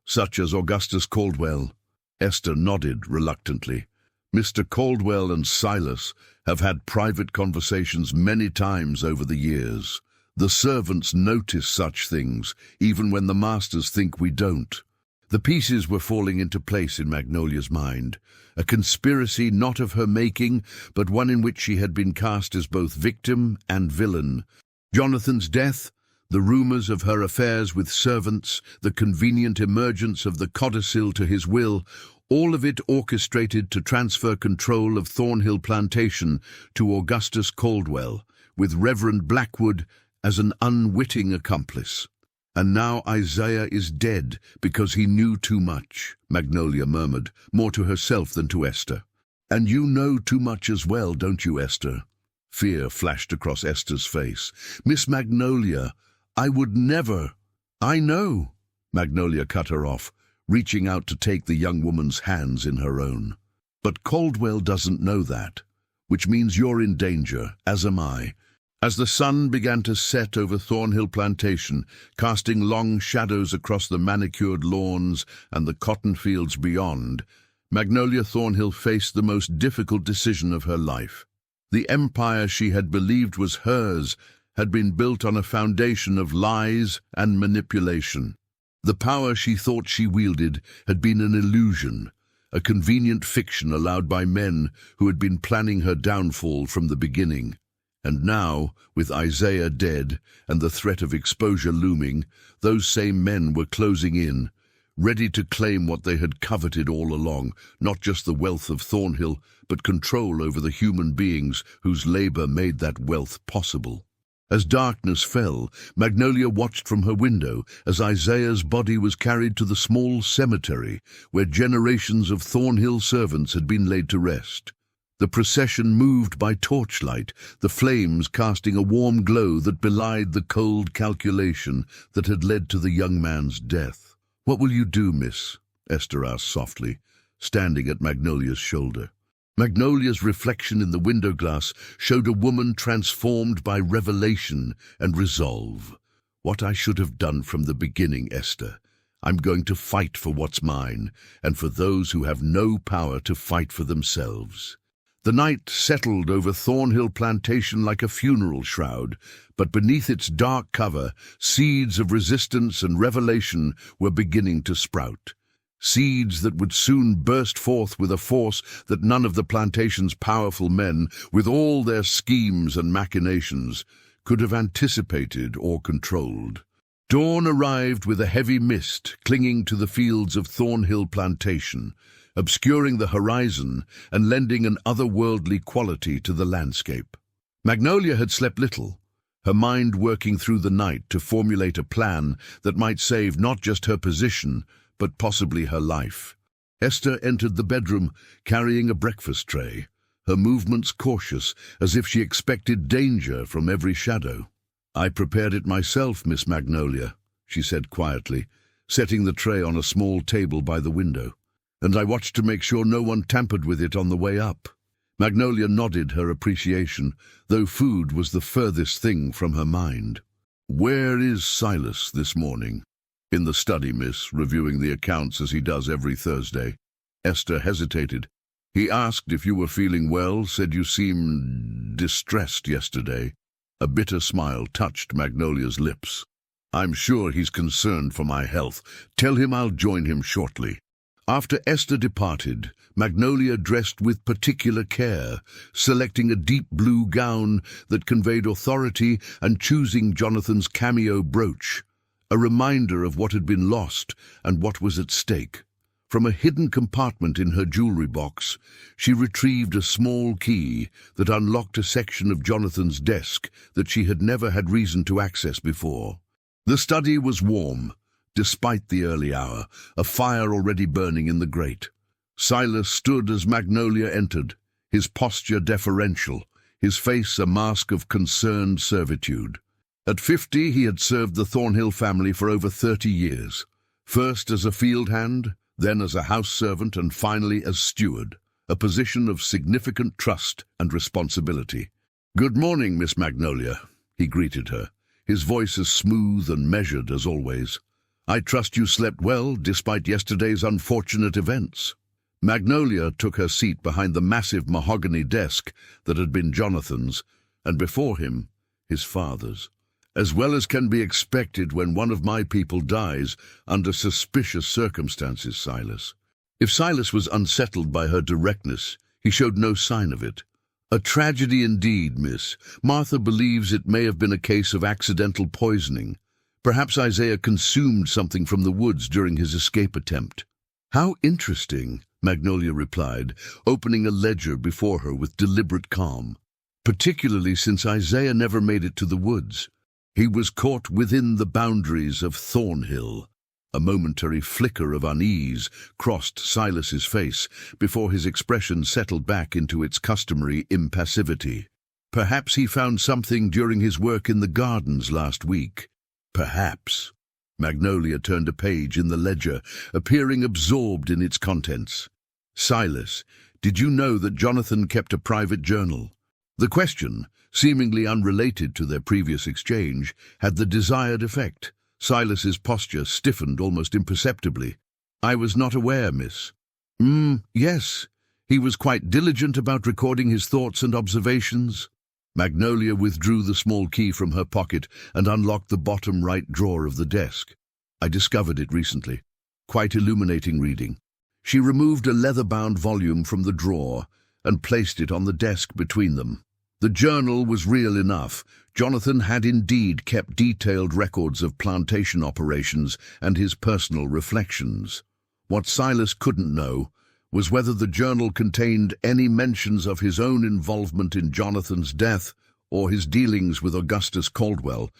"such as Augustus Caldwell." Esther nodded reluctantly. "Mr. Caldwell and Silas have had private conversations many times over the years. The servants notice such things, even when the masters think we don't. The pieces were falling into place in Magnolia's mind, a conspiracy not of her making, but one in which she had been cast as both victim and villain. Jonathan's death, the rumors of her affairs with servants, the convenient emergence of the codicil to his will, all of it orchestrated to transfer control of Thornhill Plantation to Augustus Caldwell, with Reverend Blackwood as an unwitting accomplice. "And now Isaiah is dead because he knew too much," Magnolia murmured, more to herself than to Esther. "And you know too much as well, don't you, Esther?" Fear flashed across Esther's face. "Miss Magnolia, I would never—" "I know," Magnolia cut her off, reaching out to take the young woman's hands in her own. "But Caldwell doesn't know that, which means you're in danger, as am I." As the sun began to set over Thornhill Plantation, casting long shadows across the manicured lawns and the cotton fields beyond, Magnolia Thornhill faced the most difficult decision of her life. The empire she had believed was hers had been built on a foundation of lies and manipulation. The power she thought she wielded had been an illusion, a convenient fiction allowed by men who had been planning her downfall from the beginning. And now, with Isaiah dead and the threat of exposure looming, those same men were closing in, ready to claim what they had coveted all along, not just the wealth of Thornhill, but control over the human beings whose labor made that wealth possible. As darkness fell, Magnolia watched from her window as Isaiah's body was carried to the small cemetery where generations of Thornhill servants had been laid to rest. The procession moved by torchlight, the flames casting a warm glow that belied the cold calculation that had led to the young man's death. "What will you do, miss?" Esther asked softly, standing at Magnolia's shoulder. Magnolia's reflection in the window glass showed a woman transformed by revelation and resolve. "What I should have done from the beginning, Esther. I'm going to fight for what's mine, and for those who have no power to fight for themselves." The night settled over Thornhill Plantation like a funeral shroud, but beneath its dark cover, seeds of resistance and revelation were beginning to sprout. Seeds that would soon burst forth with a force that none of the plantation's powerful men, with all their schemes and machinations, could have anticipated or controlled. Dawn arrived with a heavy mist clinging to the fields of Thornhill Plantation, obscuring the horizon and lending an otherworldly quality to the landscape. Magnolia had slept little, her mind working through the night to formulate a plan that might save not just her position, but possibly her life. Esther entered the bedroom carrying a breakfast tray, her movements cautious, as if she expected danger from every shadow. "I prepared it myself, Miss Magnolia," she said quietly, setting the tray on a small table by the window. "And I watched to make sure no one tampered with it on the way up." Magnolia nodded her appreciation, though food was the furthest thing from her mind. "Where is Silas this morning?" "In the study, miss, reviewing the accounts as he does every Thursday." Esther hesitated. "He asked if you were feeling well, said you seemed distressed yesterday." A bitter smile touched Magnolia's lips. "I'm sure he's concerned for my health. Tell him I'll join him shortly." After Esther departed, Magnolia dressed with particular care, selecting a deep blue gown that conveyed authority and choosing Jonathan's cameo brooch, a reminder of what had been lost and what was at stake. From a hidden compartment in her jewelry box, she retrieved a small key that unlocked a section of Jonathan's desk that she had never had reason to access before. The study was warm, despite the early hour, a fire already burning in the grate. Silas stood as Magnolia entered, his posture deferential, his face a mask of concerned servitude. At 50, he had served the Thornhill family for over 30 years, first as a field hand, then as a house servant, and finally as steward, a position of significant trust and responsibility. "Good morning, Miss Magnolia," he greeted her, his voice as smooth and measured as always. "I trust you slept well, despite yesterday's unfortunate events." Magnolia took her seat behind the massive mahogany desk that had been Jonathan's, and before him, his father's. as well as can be expected when one of my people dies under suspicious circumstances, Silas." If Silas was unsettled by her directness, he showed no sign of it. "A tragedy indeed, miss. Martha believes it may have been a case of accidental poisoning. Perhaps Isaiah consumed something from the woods during his escape attempt." "How interesting," Magnolia replied, opening a ledger before her with deliberate calm. "Particularly since Isaiah never made it to the woods. He was caught within the boundaries of Thornhill." A momentary flicker of unease crossed Silas's face before his expression settled back into its customary impassivity. "Perhaps he found something during his work in the gardens last week." "Perhaps." Magnolia turned a page in the ledger, appearing absorbed in its contents. "Silas, did you know that Jonathan kept a private journal?" The question, seemingly unrelated to their previous exchange, had the desired effect. Silas's posture stiffened almost imperceptibly. "I was not aware, miss." Yes. He was quite diligent about recording his thoughts and observations." Magnolia withdrew the small key from her pocket and unlocked the bottom right drawer of the desk. "I discovered it recently. Quite illuminating reading." She removed a leather-bound volume from the drawer and placed it on the desk between them. The journal was real enough. Jonathan had indeed kept detailed records of plantation operations and his personal reflections. What Silas couldn't know was whether the journal contained any mentions of his own involvement in Jonathan's death or his dealings with Augustus Caldwell.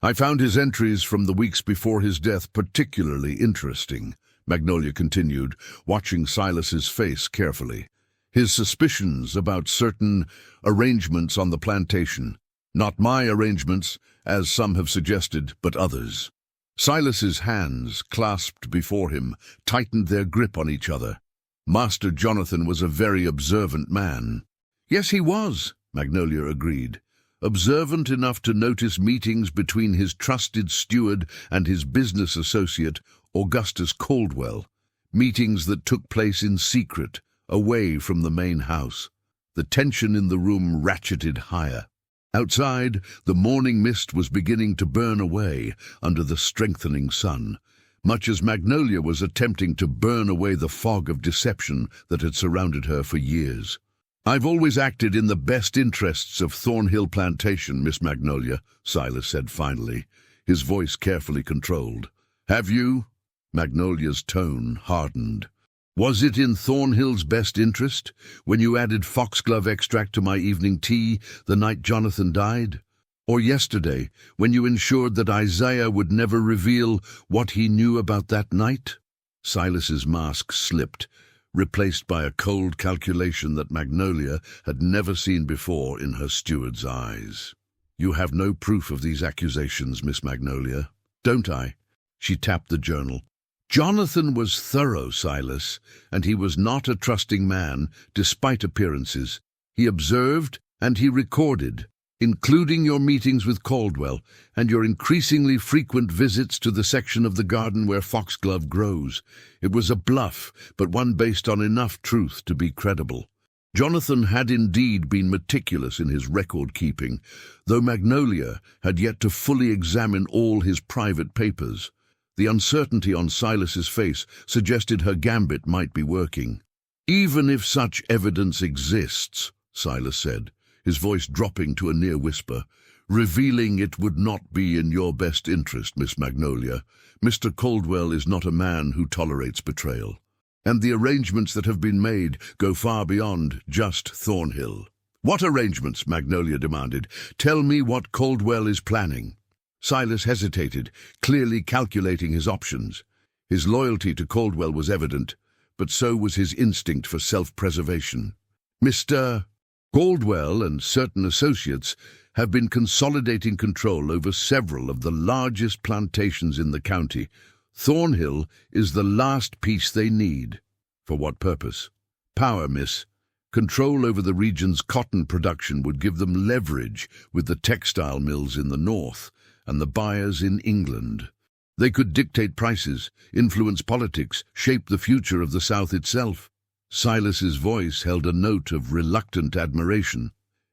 "I found his entries from the weeks before his death particularly interesting," Magnolia continued, watching Silas's face carefully. "His suspicions about certain arrangements on the plantation. Not my arrangements, as some have suggested, but others." Silas's hands, clasped before him, tightened their grip on each other. Master Jonathan was a very observant man. "Yes, he was," Magnolia agreed. "Observant enough to notice meetings between his trusted steward and his business associate, Augustus Caldwell. Meetings that took place in secret, away from the main house." The tension in the room ratcheted higher. Outside, the morning mist was beginning to burn away under the strengthening sun, much as Magnolia was attempting to burn away the fog of deception that had surrounded her for years. "I've always acted in the best interests of Thornhill Plantation, Miss Magnolia," Silas said finally, his voice carefully controlled. "Have you?" Magnolia's tone hardened. "Was it in Thornhill's best interest when you added foxglove extract to my evening tea the night Jonathan died? Or yesterday, when you ensured that Isaiah would never reveal what he knew about that night?" Silas's mask slipped, replaced by a cold calculation that Magnolia had never seen before in her steward's eyes. "You have no proof of these accusations, Miss Magnolia." "Don't I?" She tapped the journal. "Jonathan was thorough, Silas, and he was not a trusting man, despite appearances. He observed and he recorded, including your meetings with Caldwell and your increasingly frequent visits to the section of the garden where foxglove grows. It was a bluff, but one based on enough truth to be credible. Jonathan had indeed been meticulous in his record-keeping, though Magnolia had yet to fully examine all his private papers. The uncertainty on Silas's face suggested her gambit might be working. "Even if such evidence exists," Silas said, his voice dropping to a near whisper, "revealing it would not be in your best interest, Miss Magnolia. Mr. Caldwell is not a man who tolerates betrayal. And the arrangements that have been made go far beyond just Thornhill." "What arrangements?" Magnolia demanded. "Tell me what Caldwell is planning." Silas hesitated, clearly calculating his options. His loyalty to Caldwell was evident, but so was his instinct for self-preservation. "Mr. Caldwell and certain associates have been consolidating control over several of the largest plantations in the county. Thornhill is the last piece they need." "For what purpose?" "Power, miss. Control over the region's cotton production would give them leverage with the textile mills in the north and the buyers in England. They could dictate prices, influence politics, shape the future of the South itself." Silas's voice held a note of reluctant admiration.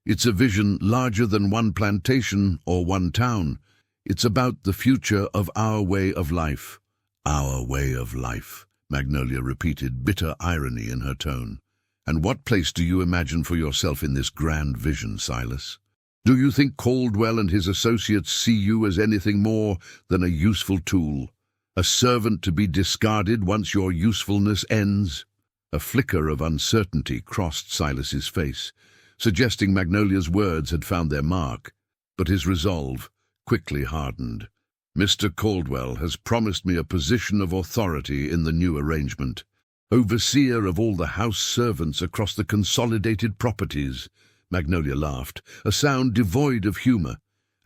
It's a vision larger than one plantation or one town. It's about the future of our way of life. Our way of life, Magnolia repeated, bitter irony in her tone. And what place do you imagine for yourself in this grand vision, Silas? Do you think Caldwell and his associates see you as anything more than a useful tool, a servant to be discarded once your usefulness ends? A flicker of uncertainty crossed Silas's face, suggesting Magnolia's words had found their mark, but his resolve quickly hardened. Mr. Caldwell has promised me a position of authority in the new arrangement, overseer of all the house servants across the consolidated properties. Magnolia laughed, a sound devoid of humor.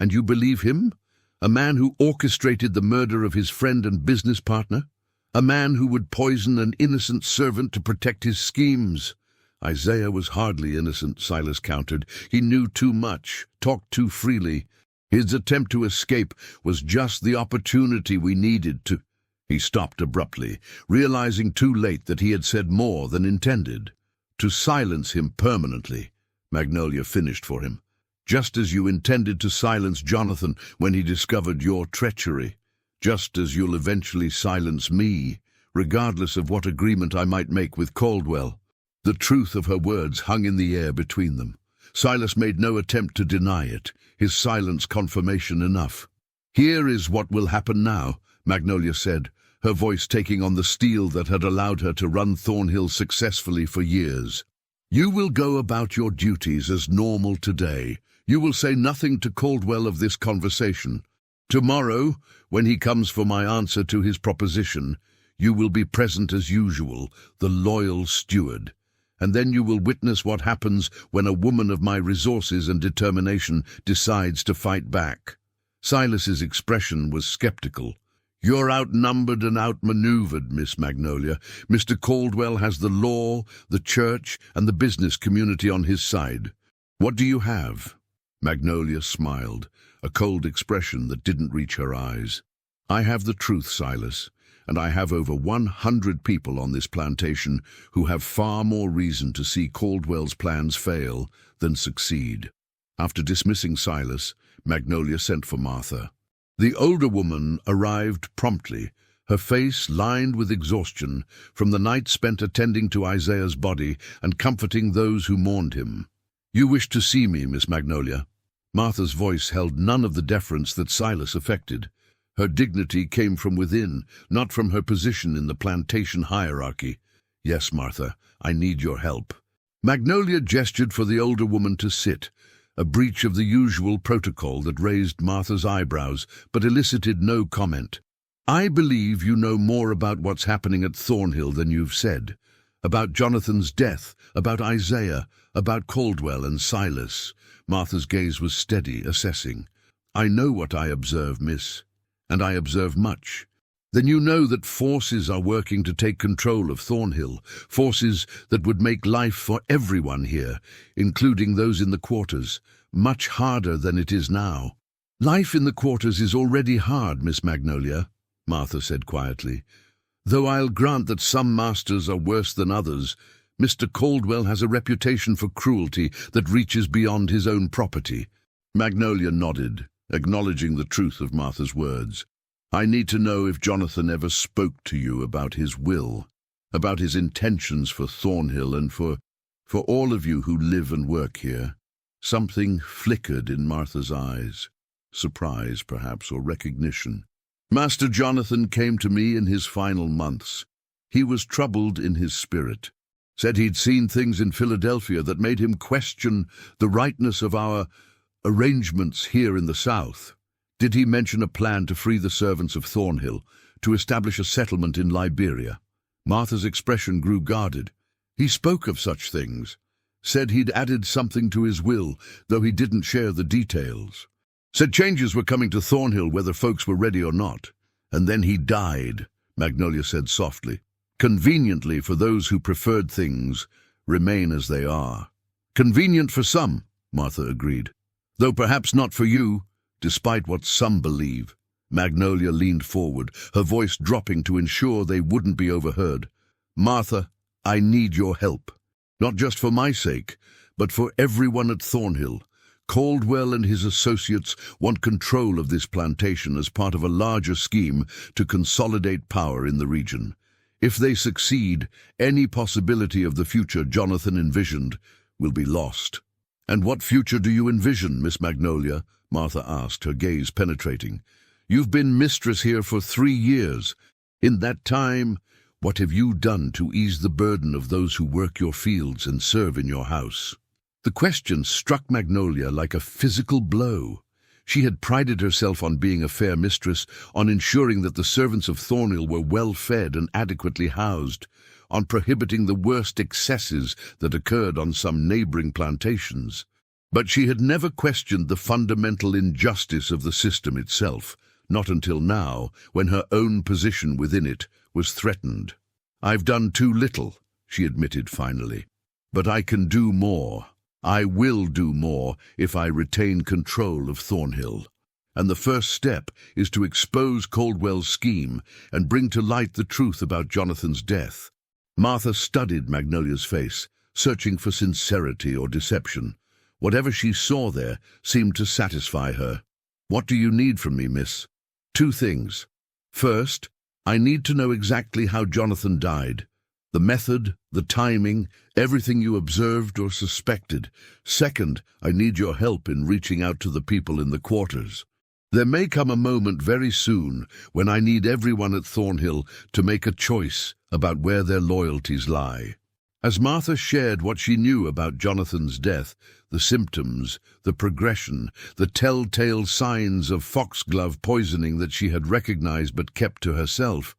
And you believe him? A man who orchestrated the murder of his friend and business partner? A man who would poison an innocent servant to protect his schemes? Isaiah was hardly innocent, Silas countered. He knew too much, talked too freely. His attempt to escape was just the opportunity we needed to— He stopped abruptly, realizing too late that he had said more than intended. To silence him permanently, Magnolia finished for him. Just as you intended to silence Jonathan when he discovered your treachery. Just as you'll eventually silence me, regardless of what agreement I might make with Caldwell. The truth of her words hung in the air between them. Silas made no attempt to deny it, his silence confirmation enough. Here is what will happen now, Magnolia said, her voice taking on the steel that had allowed her to run Thornhill successfully for years. You will go about your duties as normal today. You will say nothing to Caldwell of this conversation. Tomorrow, when he comes for my answer to his proposition, you will be present as usual, the loyal steward. And then you will witness what happens when a woman of my resources and determination decides to fight back. Silas's expression was skeptical. You're outnumbered and outmaneuvered, Miss Magnolia. Mr. Caldwell has the law, the church, and the business community on his side. What do you have? Magnolia smiled, a cold expression that didn't reach her eyes. I have the truth, Silas, and I have over 100 people on this plantation who have far more reason to see Caldwell's plans fail than succeed. After dismissing Silas, Magnolia sent for Martha. The older woman arrived promptly, her face lined with exhaustion from the night spent attending to Isaiah's body and comforting those who mourned him. You wish to see me, Miss Magnolia? Martha's voice held none of the deference that Silas affected. Her dignity came from within, not from her position in the plantation hierarchy. Yes, Martha, I need your help. Magnolia gestured for the older woman to sit, a breach of the usual protocol that raised Martha's eyebrows but elicited no comment. I believe you know more about what's happening at Thornhill than you've said. About Jonathan's death, about Isaiah, about Caldwell and Silas. Martha's gaze was steady, assessing. I know what I observe, miss, and I observe much. Then you know that forces are working to take control of Thornhill, forces that would make life for everyone here, including those in the quarters, much harder than it is now. Life in the quarters is already hard, Miss Magnolia, Martha said quietly. Though I'll grant that some masters are worse than others, Mr. Caldwell has a reputation for cruelty that reaches beyond his own property. Magnolia nodded, acknowledging the truth of Martha's words. I need to know if Jonathan ever spoke to you about his will, about his intentions for Thornhill and for all of you who live and work here. Something flickered in Martha's eyes, surprise perhaps, or recognition. Master Jonathan came to me in his final months. He was troubled in his spirit. Said he'd seen things in Philadelphia that made him question the rightness of our arrangements here in the South. Did he mention a plan to free the servants of Thornhill, to establish a settlement in Liberia? Martha's expression grew guarded. He spoke of such things. Said he'd added something to his will, though he didn't share the details. Said changes were coming to Thornhill whether folks were ready or not. And then he died, Magnolia said softly. Conveniently for those who preferred things remain as they are. Convenient for some, Martha agreed. Though perhaps not for you, despite what some believe. Magnolia leaned forward, her voice dropping to ensure they wouldn't be overheard. Martha, I need your help. Not just for my sake, but for everyone at Thornhill. Caldwell and his associates want control of this plantation as part of a larger scheme to consolidate power in the region. If they succeed, any possibility of the future Jonathan envisioned will be lost. "And what future do you envision, Miss Magnolia?" Martha asked, her gaze penetrating. "You've been mistress here for 3 years. In that time, what have you done to ease the burden of those who work your fields and serve in your house?" The question struck Magnolia like a physical blow. She had prided herself on being a fair mistress, on ensuring that the servants of Thornhill were well fed and adequately housed, on prohibiting the worst excesses that occurred on some neighboring plantations. But she had never questioned the fundamental injustice of the system itself, not until now, when her own position within it was threatened. "I've done too little," she admitted finally. "But I can do more. I will do more if I retain control of Thornhill. And the first step is to expose Caldwell's scheme and bring to light the truth about Jonathan's death." Martha studied Magnolia's face, searching for sincerity or deception. Whatever she saw there seemed to satisfy her. "What do you need from me, miss?" "2 things. First, I need to know exactly how Jonathan died. The method, the timing, everything you observed or suspected. Second, I need your help in reaching out to the people in the quarters. There may come a moment very soon when I need everyone at Thornhill to make a choice about where their loyalties lie." As Martha shared what she knew about Jonathan's death, the symptoms, the progression, the telltale signs of foxglove poisoning that she had recognized but kept to herself,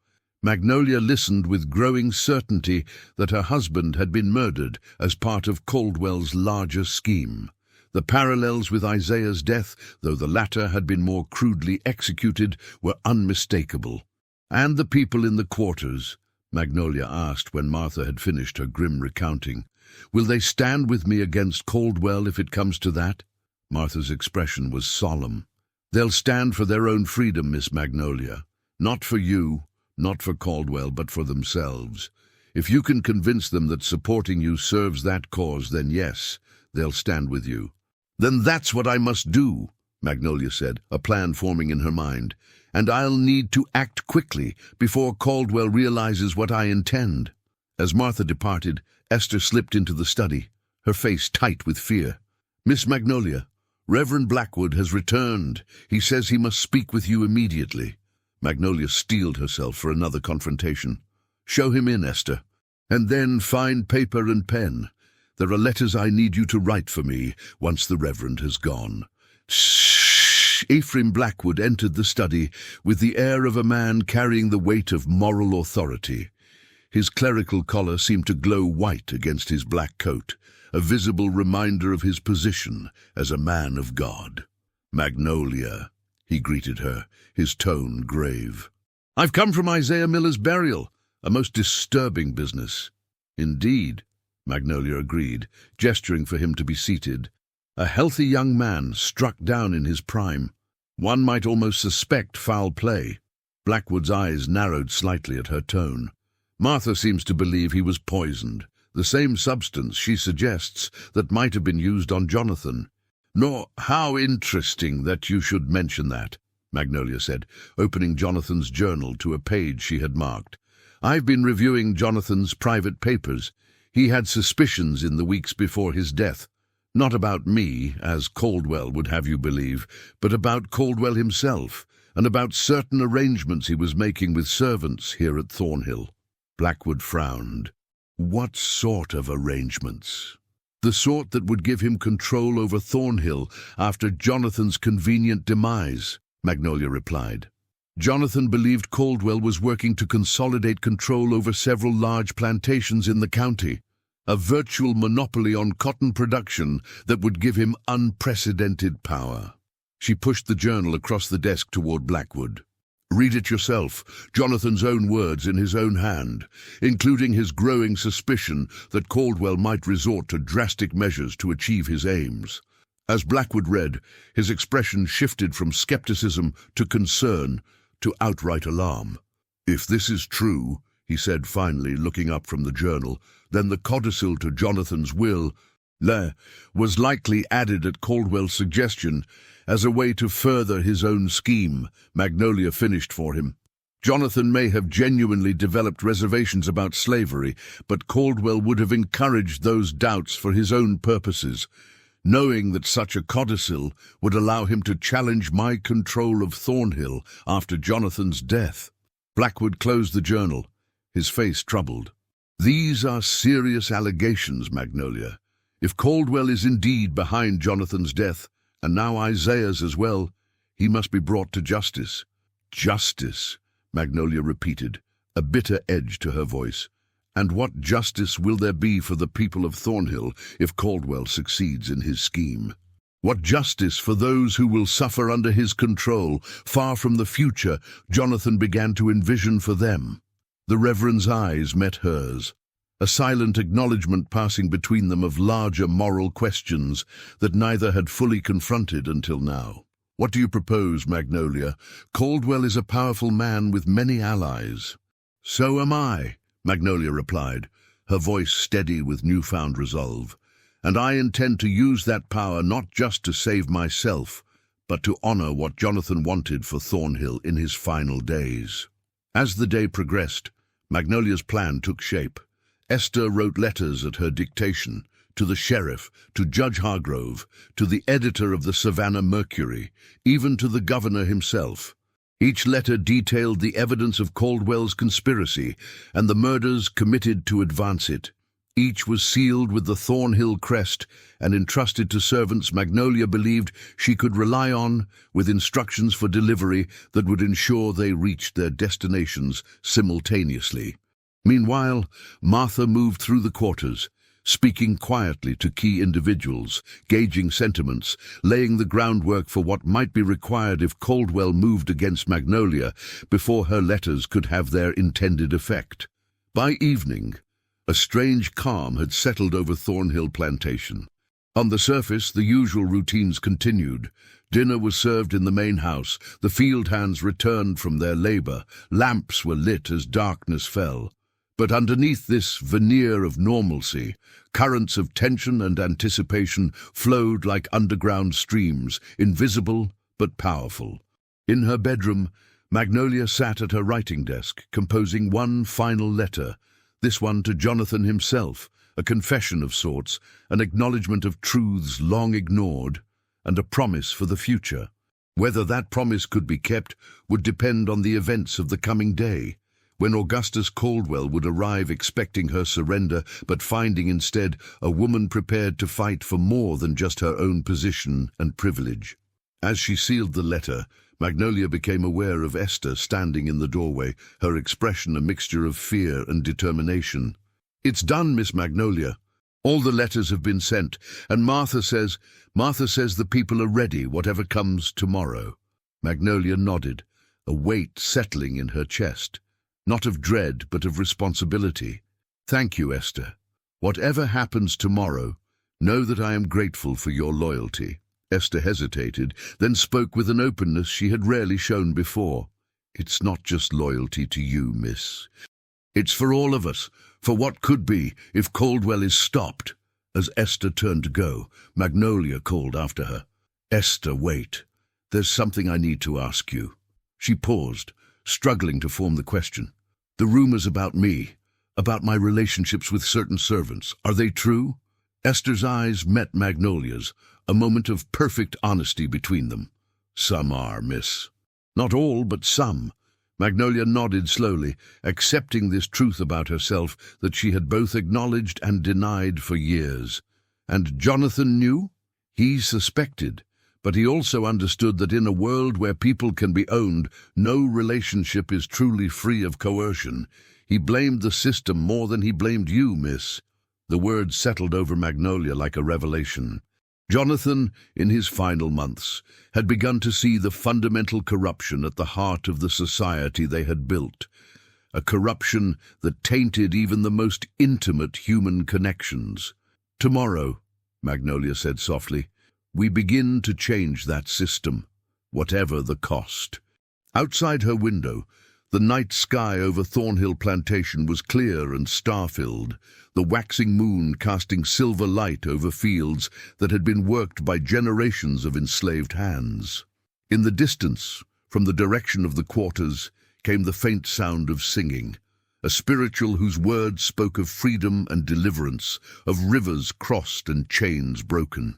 Magnolia listened with growing certainty that her husband had been murdered as part of Caldwell's larger scheme. The parallels with Isaiah's death, though the latter had been more crudely executed, were unmistakable. "And the people in the quarters?" Magnolia asked when Martha had finished her grim recounting. "Will they stand with me against Caldwell if it comes to that?" Martha's expression was solemn. "They'll stand for their own freedom, Miss Magnolia. Not for you, not for Caldwell, but for themselves. If you can convince them that supporting you serves that cause, then yes, they'll stand with you." "Then that's what I must do," Magnolia said, a plan forming in her mind. "And I'll need to act quickly before Caldwell realizes what I intend." As Martha departed, Esther slipped into the study, her face tight with fear. "Miss Magnolia, Reverend Blackwood has returned. He says he must speak with you immediately." Magnolia steeled herself for another confrontation. "Show him in, Esther. And then find paper and pen. There are letters I need you to write for me once the Reverend has gone." "Shh!" Ephraim Blackwood entered the study with the air of a man carrying the weight of moral authority. His clerical collar seemed to glow white against his black coat, a visible reminder of his position as a man of God. "Magnolia," he greeted her, his tone grave. "I've come from Isaiah Miller's burial, a most disturbing business." "Indeed," Magnolia agreed, gesturing for him to be seated. A healthy young man, struck down in his prime. One might almost suspect foul play. Blackwood's eyes narrowed slightly at her tone. "Martha seems to believe he was poisoned, the same substance, she suggests, that might have been used on Jonathan." "Nor how interesting that you should mention that," Magnolia said, opening Jonathan's journal to a page she had marked. "I've been reviewing Jonathan's private papers. He had suspicions in the weeks before his death. Not about me, as Caldwell would have you believe, but about Caldwell himself, and about certain arrangements he was making with servants here at Thornhill." Blackwood frowned. "What sort of arrangements?" "The sort that would give him control over Thornhill after Jonathan's convenient demise," Magnolia replied. "Jonathan believed Caldwell was working to consolidate control over several large plantations in the county, a virtual monopoly on cotton production that would give him unprecedented power." She pushed the journal across the desk toward Blackwood. "Read it yourself, Jonathan's own words in his own hand, including his growing suspicion that Caldwell might resort to drastic measures to achieve his aims." As Blackwood read, his expression shifted from skepticism to concern to outright alarm. "If this is true," he said finally, looking up from the journal, "then the codicil to Jonathan's will—" Le was likely added at Caldwell's suggestion as a way to further his own scheme. Magnolia finished for him. Jonathan may have genuinely developed reservations about slavery, but Caldwell would have encouraged those doubts for his own purposes, knowing that such a codicil would allow him to challenge my control of Thornhill after Jonathan's death. Blackwood closed the journal, his face troubled. These are serious allegations, Magnolia. If Caldwell is indeed behind Jonathan's death, and now Isaiah's as well, he must be brought to justice. Justice, Magnolia repeated, a bitter edge to her voice. And what justice will there be for the people of Thornhill if Caldwell succeeds in his scheme? What justice for those who will suffer under his control, far from the future Jonathan began to envision for them? The Reverend's eyes met hers, a silent acknowledgement passing between them of larger moral questions that neither had fully confronted until now. What do you propose, Magnolia? Caldwell is a powerful man with many allies. So am I, Magnolia replied, her voice steady with newfound resolve. And I intend to use that power not just to save myself, but to honor what Jonathan wanted for Thornhill in his final days. As the day progressed, Magnolia's plan took shape. Esther wrote letters at her dictation, to the sheriff, to Judge Hargrove, to the editor of the Savannah Mercury, even to the governor himself. Each letter detailed the evidence of Caldwell's conspiracy and the murders committed to advance it. Each was sealed with the Thornhill crest and entrusted to servants Magnolia believed she could rely on, with instructions for delivery that would ensure they reached their destinations simultaneously. Meanwhile, Martha moved through the quarters, speaking quietly to key individuals, gauging sentiments, laying the groundwork for what might be required if Caldwell moved against Magnolia before her letters could have their intended effect. By evening, a strange calm had settled over Thornhill Plantation. On the surface, the usual routines continued. Dinner was served in the main house, the field hands returned from their labor, lamps were lit as darkness fell. But underneath this veneer of normalcy, currents of tension and anticipation flowed like underground streams, invisible but powerful. In her bedroom, Magnolia sat at her writing desk, composing one final letter, this one to Jonathan himself, a confession of sorts, an acknowledgement of truths long ignored, and a promise for the future. Whether that promise could be kept would depend on the events of the coming day, when Augustus Caldwell would arrive expecting her surrender, but finding instead a woman prepared to fight for more than just her own position and privilege. As she sealed the letter, Magnolia became aware of Esther standing in the doorway, her expression a mixture of fear and determination. "It's done, Miss Magnolia. All the letters have been sent, and Martha says the people are ready, whatever comes tomorrow." Magnolia nodded, a weight settling in her chest. Not of dread, but of responsibility. "Thank you, Esther. Whatever happens tomorrow, know that I am grateful for your loyalty." Esther hesitated, then spoke with an openness she had rarely shown before. "It's not just loyalty to you, miss. It's for all of us, for what could be if Caldwell is stopped." As Esther turned to go, Magnolia called after her. "Esther, wait. There's something I need to ask you." She paused, struggling to form the question. "The rumors about me, about my relationships with certain servants, are they true?" Esther's eyes met Magnolia's, a moment of perfect honesty between them. "Some are, miss." "Not all, but some." Magnolia nodded slowly, accepting this truth about herself that she had both acknowledged and denied for years. "And Jonathan knew?" "He suspected. But he also understood that in a world where people can be owned, no relationship is truly free of coercion. He blamed the system more than he blamed you, miss." The words settled over Magnolia like a revelation. Jonathan, in his final months, had begun to see the fundamental corruption at the heart of the society they had built, a corruption that tainted even the most intimate human connections. "Tomorrow," Magnolia said softly, "we begin to change that system, whatever the cost." Outside her window, The night sky over Thornhill Plantation was clear and star-filled, the waxing moon casting silver light over fields that had been worked by generations of enslaved hands. In the distance, from the direction of the quarters, came the faint sound of singing, a spiritual whose words spoke of freedom and deliverance, of rivers crossed and chains broken.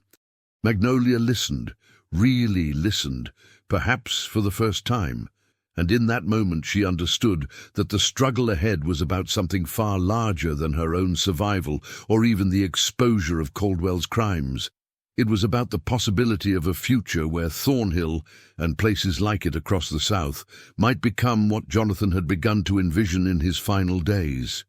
Magnolia listened, really listened, perhaps for the first time, and in that moment she understood that the struggle ahead was about something far larger than her own survival or even the exposure of Caldwell's crimes. It was about the possibility of a future where Thornhill, and places like it across the South, might become what Jonathan had begun to envision in his final days.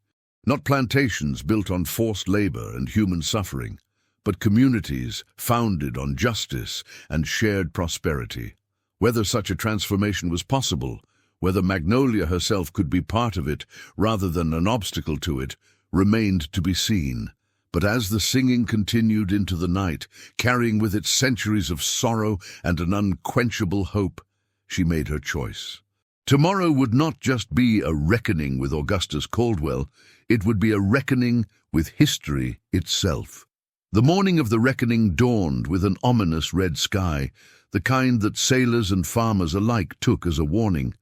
Not plantations built on forced labor and human suffering, but communities founded on justice and shared prosperity. Whether such a transformation was possible, whether Magnolia herself could be part of it rather than an obstacle to it, remained to be seen. But as the singing continued into the night, carrying with it centuries of sorrow and an unquenchable hope, she made her choice. Tomorrow would not just be a reckoning with Augustus Caldwell, it would be a reckoning with history itself. The morning of the reckoning dawned with an ominous red sky, the kind that sailors and farmers alike took as a warning.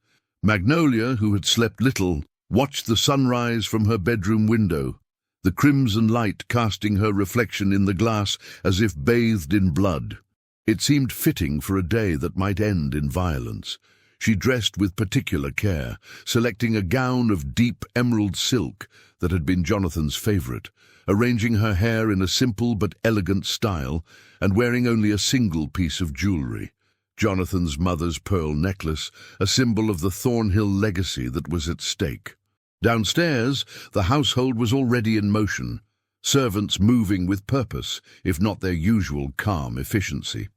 Magnolia, who had slept little, watched the sunrise from her bedroom window, the crimson light casting her reflection in the glass as if bathed in blood. It seemed fitting for a day that might end in violence. She dressed with particular care, selecting a gown of deep emerald silk that had been Jonathan's favorite, arranging her hair in a simple but elegant style, and wearing only a single piece of jewelry, Jonathan's mother's pearl necklace, a symbol of the Thornhill legacy that was at stake. Downstairs, the household was already in motion, servants moving with purpose, if not their usual calm efficiency.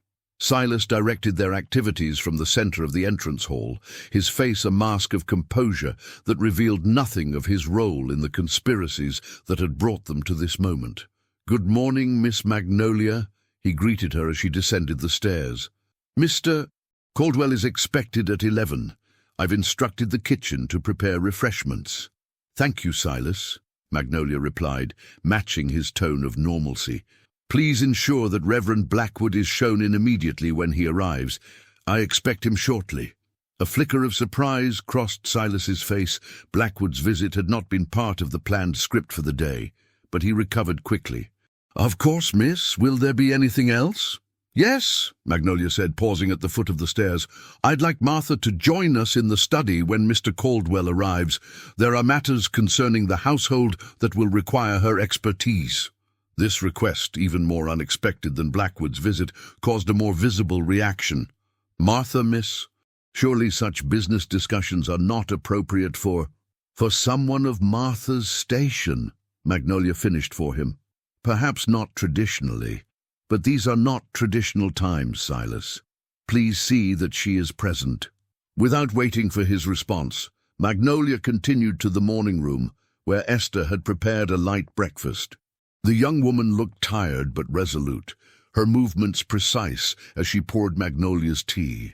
Silas directed their activities from the center of the entrance hall, his face a mask of composure that revealed nothing of his role in the conspiracies that had brought them to this moment. "Good morning, Miss Magnolia," he greeted her as she descended the stairs. "Mr. Caldwell is expected at 11. I've instructed the kitchen to prepare refreshments." "Thank you, Silas," Magnolia replied, matching his tone of normalcy. "Please ensure that Reverend Blackwood is shown in immediately when he arrives. I expect him shortly." A flicker of surprise crossed Silas's face. Blackwood's visit had not been part of the planned script for the day, but he recovered quickly. "Of course, miss. Will there be anything else?" "Yes," Magnolia said, pausing at the foot of the stairs. "I'd like Martha to join us in the study when Mr. Caldwell arrives. There are matters concerning the household that will require her expertise." This request, even more unexpected than Blackwood's visit, caused a more visible reaction. "Martha, miss? Surely such business discussions are not appropriate for someone of Martha's station," Magnolia finished for him. "Perhaps not traditionally. But these are not traditional times, Silas. Please see that she is present." Without waiting for his response, Magnolia continued to the morning room, where Esther had prepared a light breakfast. The young woman looked tired but resolute, her movements precise as she poured Magnolia's tea.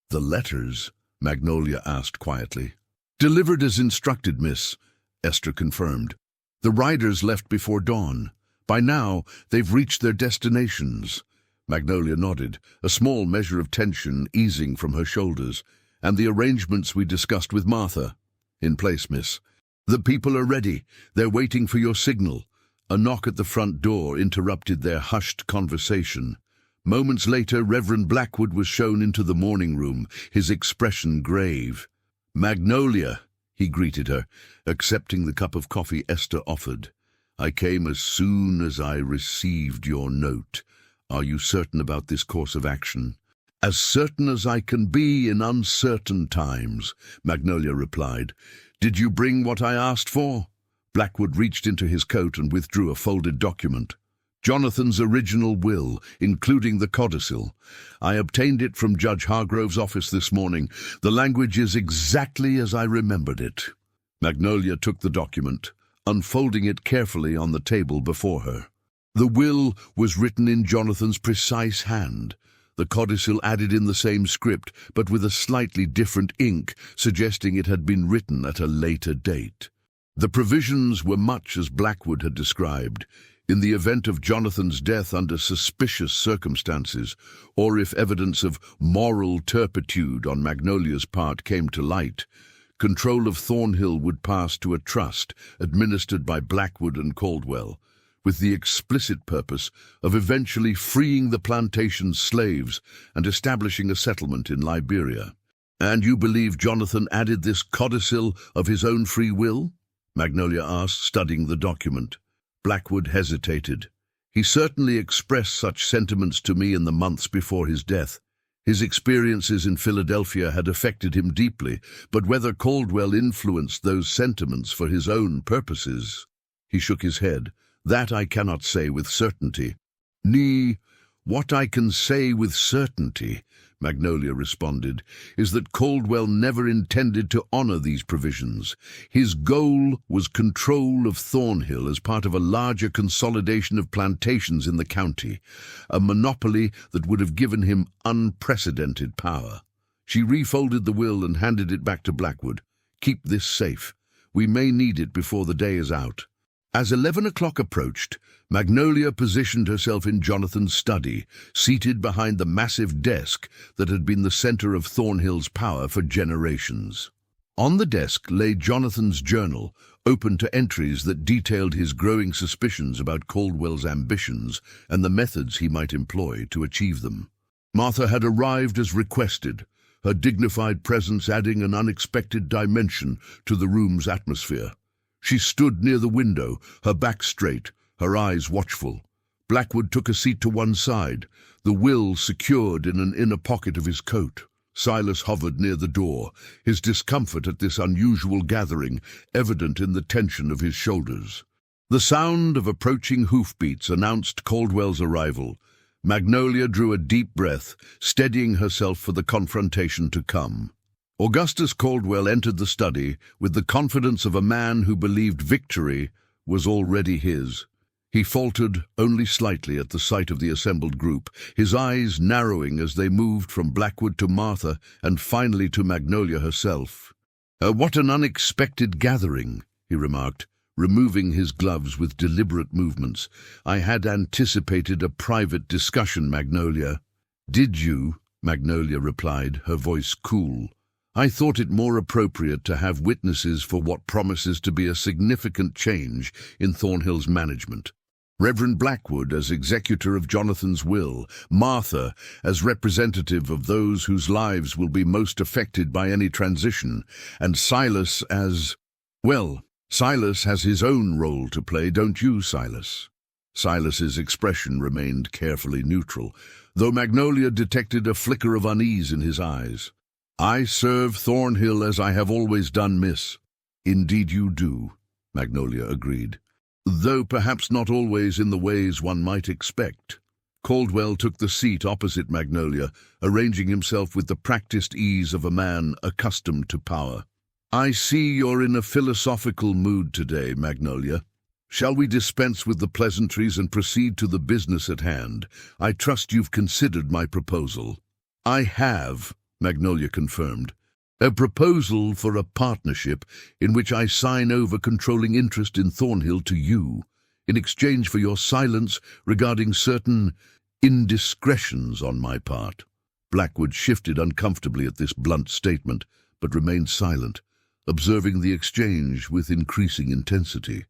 "The letters?" Magnolia asked quietly. "Delivered as instructed, miss," Esther confirmed. "The riders left before dawn. By now, they've reached their destinations." Magnolia nodded, a small measure of tension easing from her shoulders. "And the arrangements we discussed with Martha?" "In place, miss. The people are ready. They're waiting for your signal." A knock at the front door interrupted their hushed conversation. Moments later, Reverend Blackwood was shown into the morning room, his expression grave. "Magnolia," he greeted her, accepting the cup of coffee Esther offered. "I came as soon as I received your note. Are you certain about this course of action?" "As certain as I can be in uncertain times," Magnolia replied. "Did you bring what I asked for?" Blackwood reached into his coat and withdrew a folded document. "Jonathan's original will, including the codicil. I obtained it from Judge Hargrove's office this morning. The language is exactly as I remembered it." Magnolia took the document, unfolding it carefully on the table before her. The will was written in Jonathan's precise hand, the codicil added in the same script, but with a slightly different ink, suggesting it had been written at a later date. The provisions were much as Blackwood had described. In the event of Jonathan's death under suspicious circumstances, or if evidence of moral turpitude on Magnolia's part came to light, control of Thornhill would pass to a trust administered by Blackwood and Caldwell, with the explicit purpose of eventually freeing the plantation's slaves and establishing a settlement in Liberia. "And you believe Jonathan added this codicil of his own free will?" Magnolia asked, studying the document. Blackwood hesitated. "He certainly expressed such sentiments to me in the months before his death. His experiences in Philadelphia had affected him deeply, but whether Caldwell influenced those sentiments for his own purposes—" He shook his head. "That I cannot say with certainty." "What I can say with certainty," Magnolia responded, "is that Caldwell never intended to honor these provisions. His goal was control of Thornhill as part of a larger consolidation of plantations in the county, a monopoly that would have given him unprecedented power." She refolded the will and handed it back to Blackwood. "Keep this safe. We may need it before the day is out." As 11 o'clock approached, Magnolia positioned herself in Jonathan's study, seated behind the massive desk that had been the center of Thornhill's power for generations. On the desk lay Jonathan's journal, open to entries that detailed his growing suspicions about Caldwell's ambitions and the methods he might employ to achieve them. Martha had arrived as requested, her dignified presence adding an unexpected dimension to the room's atmosphere. She stood near the window, her back straight, her eyes watchful. Blackwood took a seat to one side, the will secured in an inner pocket of his coat. Silas hovered near the door, his discomfort at this unusual gathering evident in the tension of his shoulders. The sound of approaching hoofbeats announced Caldwell's arrival. Magnolia drew a deep breath, steadying herself for the confrontation to come. Augustus Caldwell entered the study with the confidence of a man who believed victory was already his. He faltered only slightly at the sight of the assembled group, his eyes narrowing as they moved from Blackwood to Martha and finally to Magnolia herself. "What an unexpected gathering," he remarked, removing his gloves with deliberate movements. "I had anticipated a private discussion, Magnolia." "Did you?" Magnolia replied, her voice cool. "I thought it more appropriate to have witnesses for what promises to be a significant change in Thornhill's management. Reverend Blackwood as executor of Jonathan's will, Martha as representative of those whose lives will be most affected by any transition, and Silas as— Well, Silas has his own role to play, don't you, Silas?" Silas's expression remained carefully neutral, though Magnolia detected a flicker of unease in his eyes. "I serve Thornhill as I have always done, miss." "Indeed you do," Magnolia agreed, "though perhaps not always in the ways one might expect." Caldwell took the seat opposite Magnolia, arranging himself with the practiced ease of a man accustomed to power. "I see you're in a philosophical mood today, Magnolia. Shall we dispense with the pleasantries and proceed to the business at hand? I trust you've considered my proposal." "I have," Magnolia confirmed. "A proposal for a partnership in which I sign over controlling interest in Thornhill to you, in exchange for your silence regarding certain indiscretions on my part." Blackwood shifted uncomfortably at this blunt statement, but remained silent, observing the exchange with increasing intensity.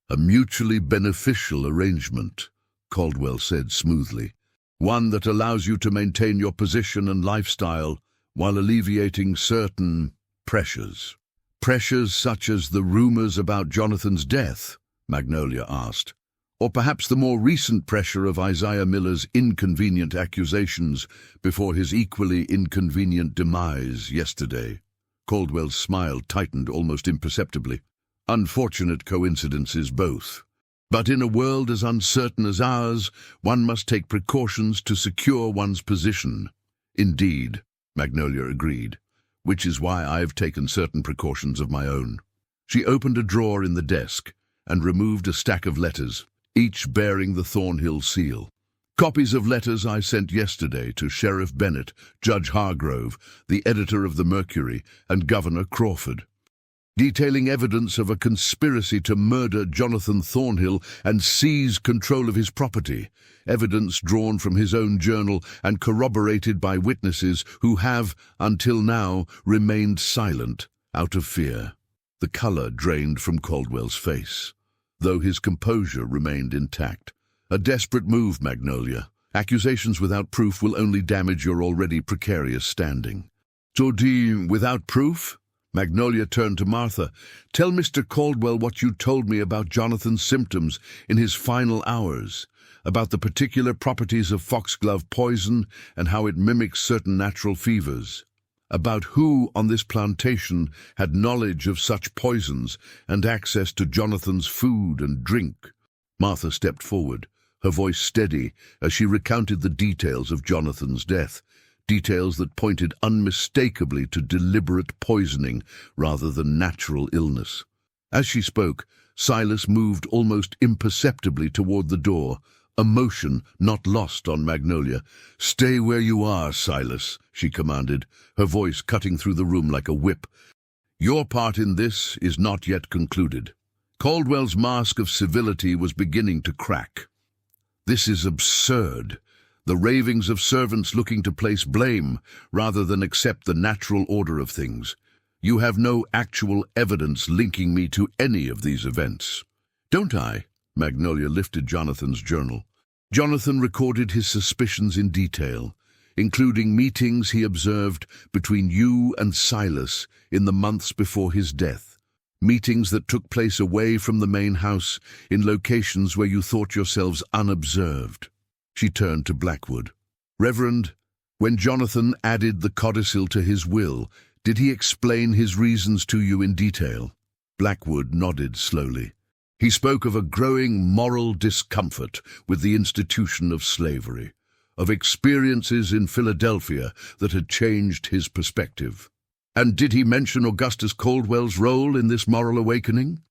"A mutually beneficial arrangement," Caldwell said smoothly. "One that allows you to maintain your position and lifestyle while alleviating certain pressures." "Pressures such as the rumors about Jonathan's death?" Magnolia asked. "Or perhaps the more recent pressure of Isaiah Miller's inconvenient accusations before his equally inconvenient demise yesterday?" Caldwell's smile tightened almost imperceptibly. "Unfortunate coincidences both. But in a world as uncertain as ours, one must take precautions to secure one's position." "Indeed," Magnolia agreed, "which is why I've taken certain precautions of my own." She opened a drawer in the desk and removed a stack of letters, each bearing the Thornhill seal. Copies of letters I sent yesterday to Sheriff Bennett, Judge Hargrove, the editor of the Mercury, and Governor Crawford, detailing evidence of a conspiracy to murder Jonathan Thornhill and seize control of his property, evidence drawn from his own journal and corroborated by witnesses who have, until now, remained silent out of fear. The color drained from Caldwell's face, though his composure remained intact. A desperate move, Magnolia. Accusations without proof will only damage your already precarious standing. Jordi, without proof? Magnolia turned to Martha. Tell Mr. Caldwell what you told me about Jonathan's symptoms in his final hours, about the particular properties of foxglove poison and how it mimics certain natural fevers, about who on this plantation had knowledge of such poisons and access to Jonathan's food and drink. Martha stepped forward, her voice steady as she recounted the details of Jonathan's death, details that pointed unmistakably to deliberate poisoning rather than natural illness. As she spoke, Silas moved almost imperceptibly toward the door, a motion not lost on Magnolia. "Stay where you are, Silas," she commanded, her voice cutting through the room like a whip. "Your part in this is not yet concluded." Caldwell's mask of civility was beginning to crack. "This is absurd. The ravings of servants looking to place blame rather than accept the natural order of things. You have no actual evidence linking me to any of these events." "Don't I?" Magnolia lifted Jonathan's journal. Jonathan recorded his suspicions in detail, including meetings he observed between you and Silas in the months before his death. Meetings that took place away from the main house in locations where you thought yourselves unobserved. She turned to Blackwood. "Reverend, when Jonathan added the codicil to his will, did he explain his reasons to you in detail?" Blackwood nodded slowly. "He spoke of a growing moral discomfort with the institution of slavery, of experiences in Philadelphia that had changed his perspective. And did he mention Augustus Caldwell's role in this moral awakening?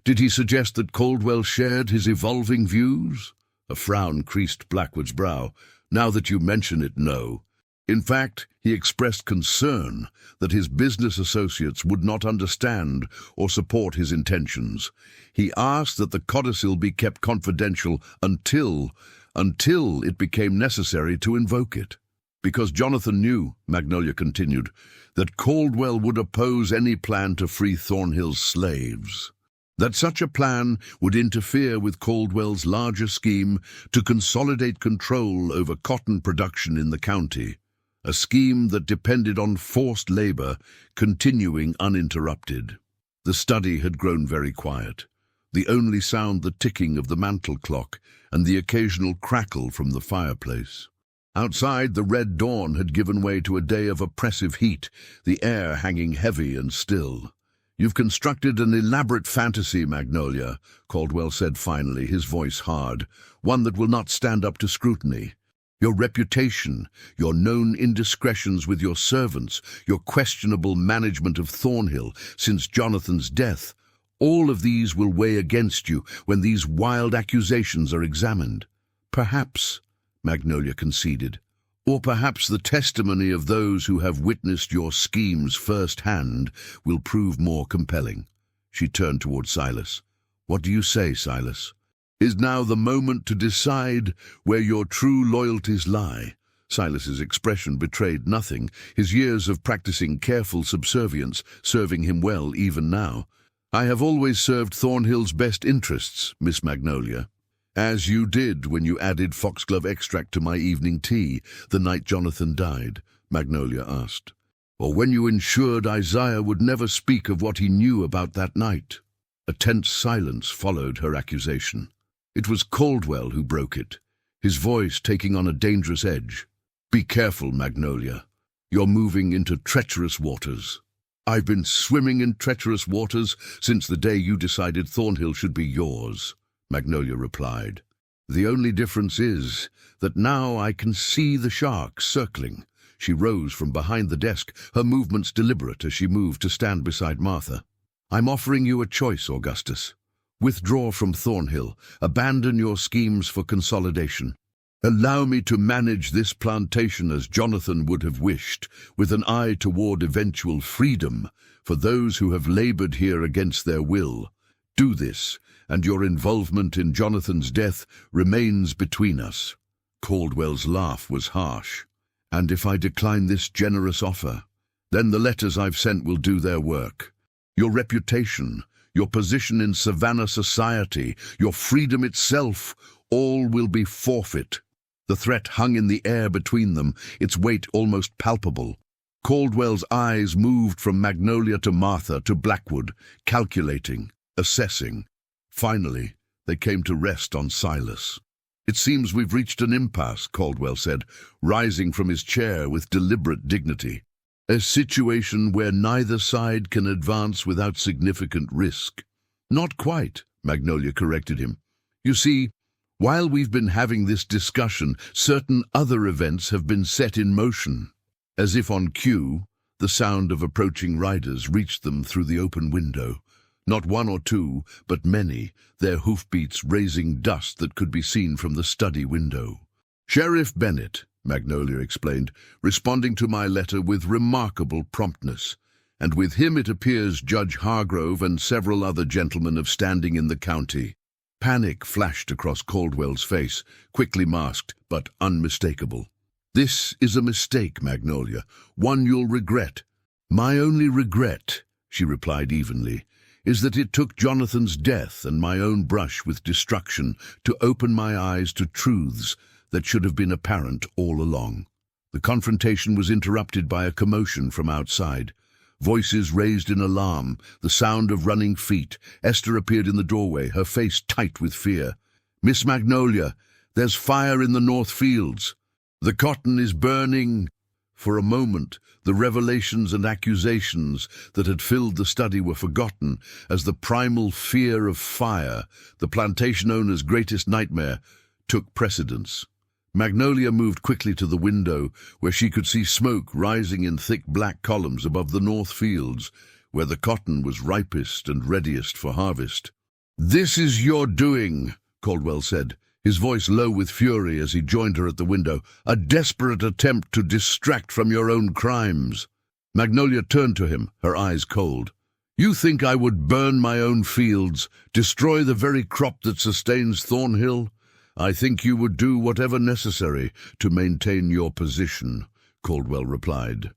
Did he suggest that Caldwell shared his evolving views?" A frown creased Blackwood's brow. "Now that you mention it, no. In fact, he expressed concern that his business associates would not understand or support his intentions. He asked that the codicil be kept confidential until it became necessary to invoke it. Because Jonathan knew," Magnolia continued, "that Caldwell would oppose any plan to free Thornhill's slaves. That such a plan would interfere with Caldwell's larger scheme to consolidate control over cotton production in the county, a scheme that depended on forced labor continuing uninterrupted." The study had grown very quiet, the only sound the ticking of the mantel clock and the occasional crackle from the fireplace. Outside, the red dawn had given way to a day of oppressive heat, the air hanging heavy and still. "You've constructed an elaborate fantasy, Magnolia," Caldwell said finally, his voice hard, "one that will not stand up to scrutiny. Your reputation, your known indiscretions with your servants, your questionable management of Thornhill since Jonathan's death, all of these will weigh against you when these wild accusations are examined. Perhaps," Magnolia conceded, "or perhaps the testimony of those who have witnessed your schemes firsthand will prove more compelling." She turned toward Silas. "What do you say, Silas? Is now the moment to decide where your true loyalties lie?" Silas's expression betrayed nothing, his years of practicing careful subservience serving him well even now. "I have always served Thornhill's best interests, Miss Magnolia." "As you did when you added foxglove extract to my evening tea the night Jonathan died?" Magnolia asked. "Or when you ensured Isaiah would never speak of what he knew about that night?" A tense silence followed her accusation. It was Caldwell who broke it, his voice taking on a dangerous edge. "Be careful, Magnolia. You're moving into treacherous waters." "I've been swimming in treacherous waters since the day you decided Thornhill should be yours," Magnolia replied. "The only difference is that now I can see the sharks circling." She rose from behind the desk, her movements deliberate as she moved to stand beside Martha. "I'm offering you a choice, Augustus. Withdraw from Thornhill, abandon your schemes for consolidation, Allow me to manage this plantation as Jonathan would have wished, with an eye toward eventual freedom for those who have labored here against their will. Do this, and your involvement in Jonathan's death remains between us." Caldwell's laugh was harsh. "And if I decline this generous offer, then the letters I've sent will do their work. Your reputation, your position in Savannah society, your freedom itself, all will be forfeit." The threat hung in the air between them, its weight almost palpable. Caldwell's eyes moved from Magnolia to Martha to Blackwood, calculating, assessing. Finally, they came to rest on Silas. "It seems we've reached an impasse," Caldwell said, rising from his chair with deliberate dignity. "A situation where neither side can advance without significant risk." "Not quite," Magnolia corrected him. "You see, while we've been having this discussion, certain other events have been set in motion." As if on cue, the sound of approaching riders reached them through the open window. Not one or two, but many, their hoofbeats raising dust that could be seen from the study window. "Sheriff Bennett," Magnolia explained, "responding to my letter with remarkable promptness. And with him it appears Judge Hargrove and several other gentlemen of standing in the county." Panic flashed across Caldwell's face, quickly masked, but unmistakable. "This is a mistake, Magnolia, one you'll regret." "My only regret," she replied evenly, "is that it took Jonathan's death and my own brush with destruction to open my eyes to truths that should have been apparent all along." The confrontation was interrupted by a commotion from outside. Voices raised in alarm, the sound of running feet. Esther appeared in the doorway, her face tight with fear. "Miss Magnolia, there's fire in the North Fields. The cotton is burning." For a moment, the revelations and accusations that had filled the study were forgotten as the primal fear of fire, the plantation owner's greatest nightmare, took precedence. Magnolia moved quickly to the window, where she could see smoke rising in thick black columns above the North Fields, where the cotton was ripest and readiest for harvest. "This is your doing," Caldwell said, his voice low with fury as he joined her at the window. "A desperate attempt to distract from your own crimes." Magnolia turned to him, her eyes cold. "You think I would burn my own fields, destroy the very crop that sustains Thornhill? I think you would do whatever necessary to maintain your position," Caldwell replied.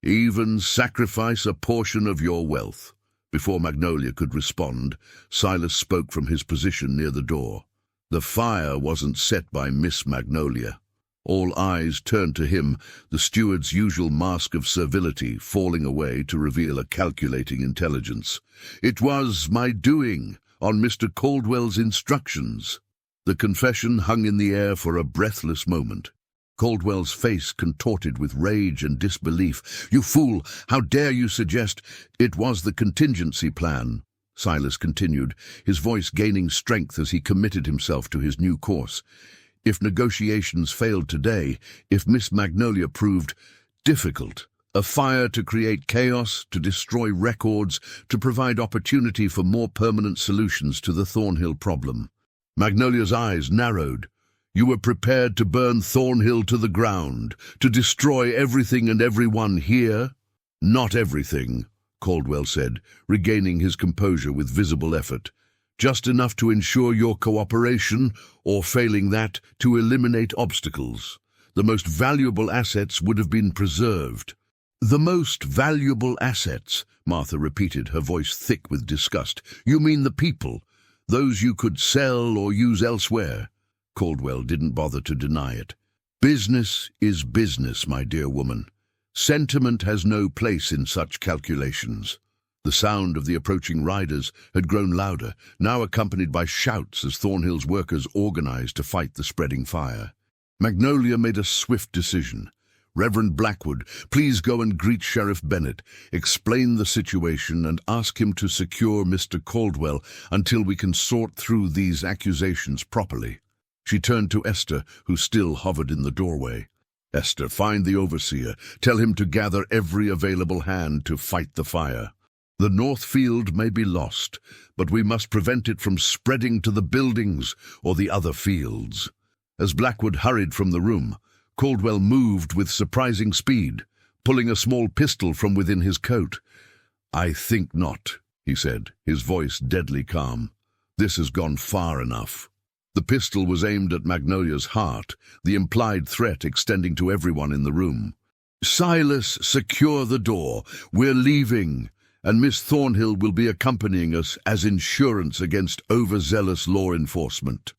"Even sacrifice a portion of your wealth." Before Magnolia could respond, Silas spoke from his position near the door. "The fire wasn't set by Miss Magnolia." All eyes turned to him, the steward's usual mask of servility falling away to reveal a calculating intelligence. "It was my doing, on Mr. Caldwell's instructions." The confession hung in the air for a breathless moment. Caldwell's face contorted with rage and disbelief. "You fool! How dare you suggest it was the contingency plan?" Silas continued, his voice gaining strength as he committed himself to his new course. "If negotiations failed today, if Miss Magnolia proved difficult, a fire to create chaos, to destroy records, to provide opportunity for more permanent solutions to the Thornhill problem." Magnolia's eyes narrowed. "You were prepared to burn Thornhill to the ground, to destroy everything and everyone here?" "Not everything," Caldwell said, regaining his composure with visible effort. "Just enough to ensure your cooperation, or failing that, to eliminate obstacles. The most valuable assets would have been preserved." "The most valuable assets," Martha repeated, her voice thick with disgust. "You mean the people? Those you could sell or use elsewhere?" Caldwell didn't bother to deny it. "Business is business, my dear woman. Sentiment has no place in such calculations." The sound of the approaching riders had grown louder, now accompanied by shouts as Thornhill's workers organized to fight the spreading fire. Magnolia made a swift decision. "Reverend Blackwood, please go and greet Sheriff Bennett, explain the situation, and ask him to secure Mr. Caldwell until we can sort through these accusations properly." She turned to Esther, who still hovered in the doorway. "Esther, find the overseer. Tell him to gather every available hand to fight the fire. The North Field may be lost, but we must prevent it from spreading to the buildings or the other fields." As Blackwood hurried from the room, Caldwell moved with surprising speed, pulling a small pistol from within his coat. "I think not," he said, his voice deadly calm. "This has gone far enough." The pistol was aimed at Magnolia's heart, the implied threat extending to everyone in the room. "Silas, secure the door. We're leaving, and Miss Thornhill will be accompanying us as insurance against overzealous law enforcement."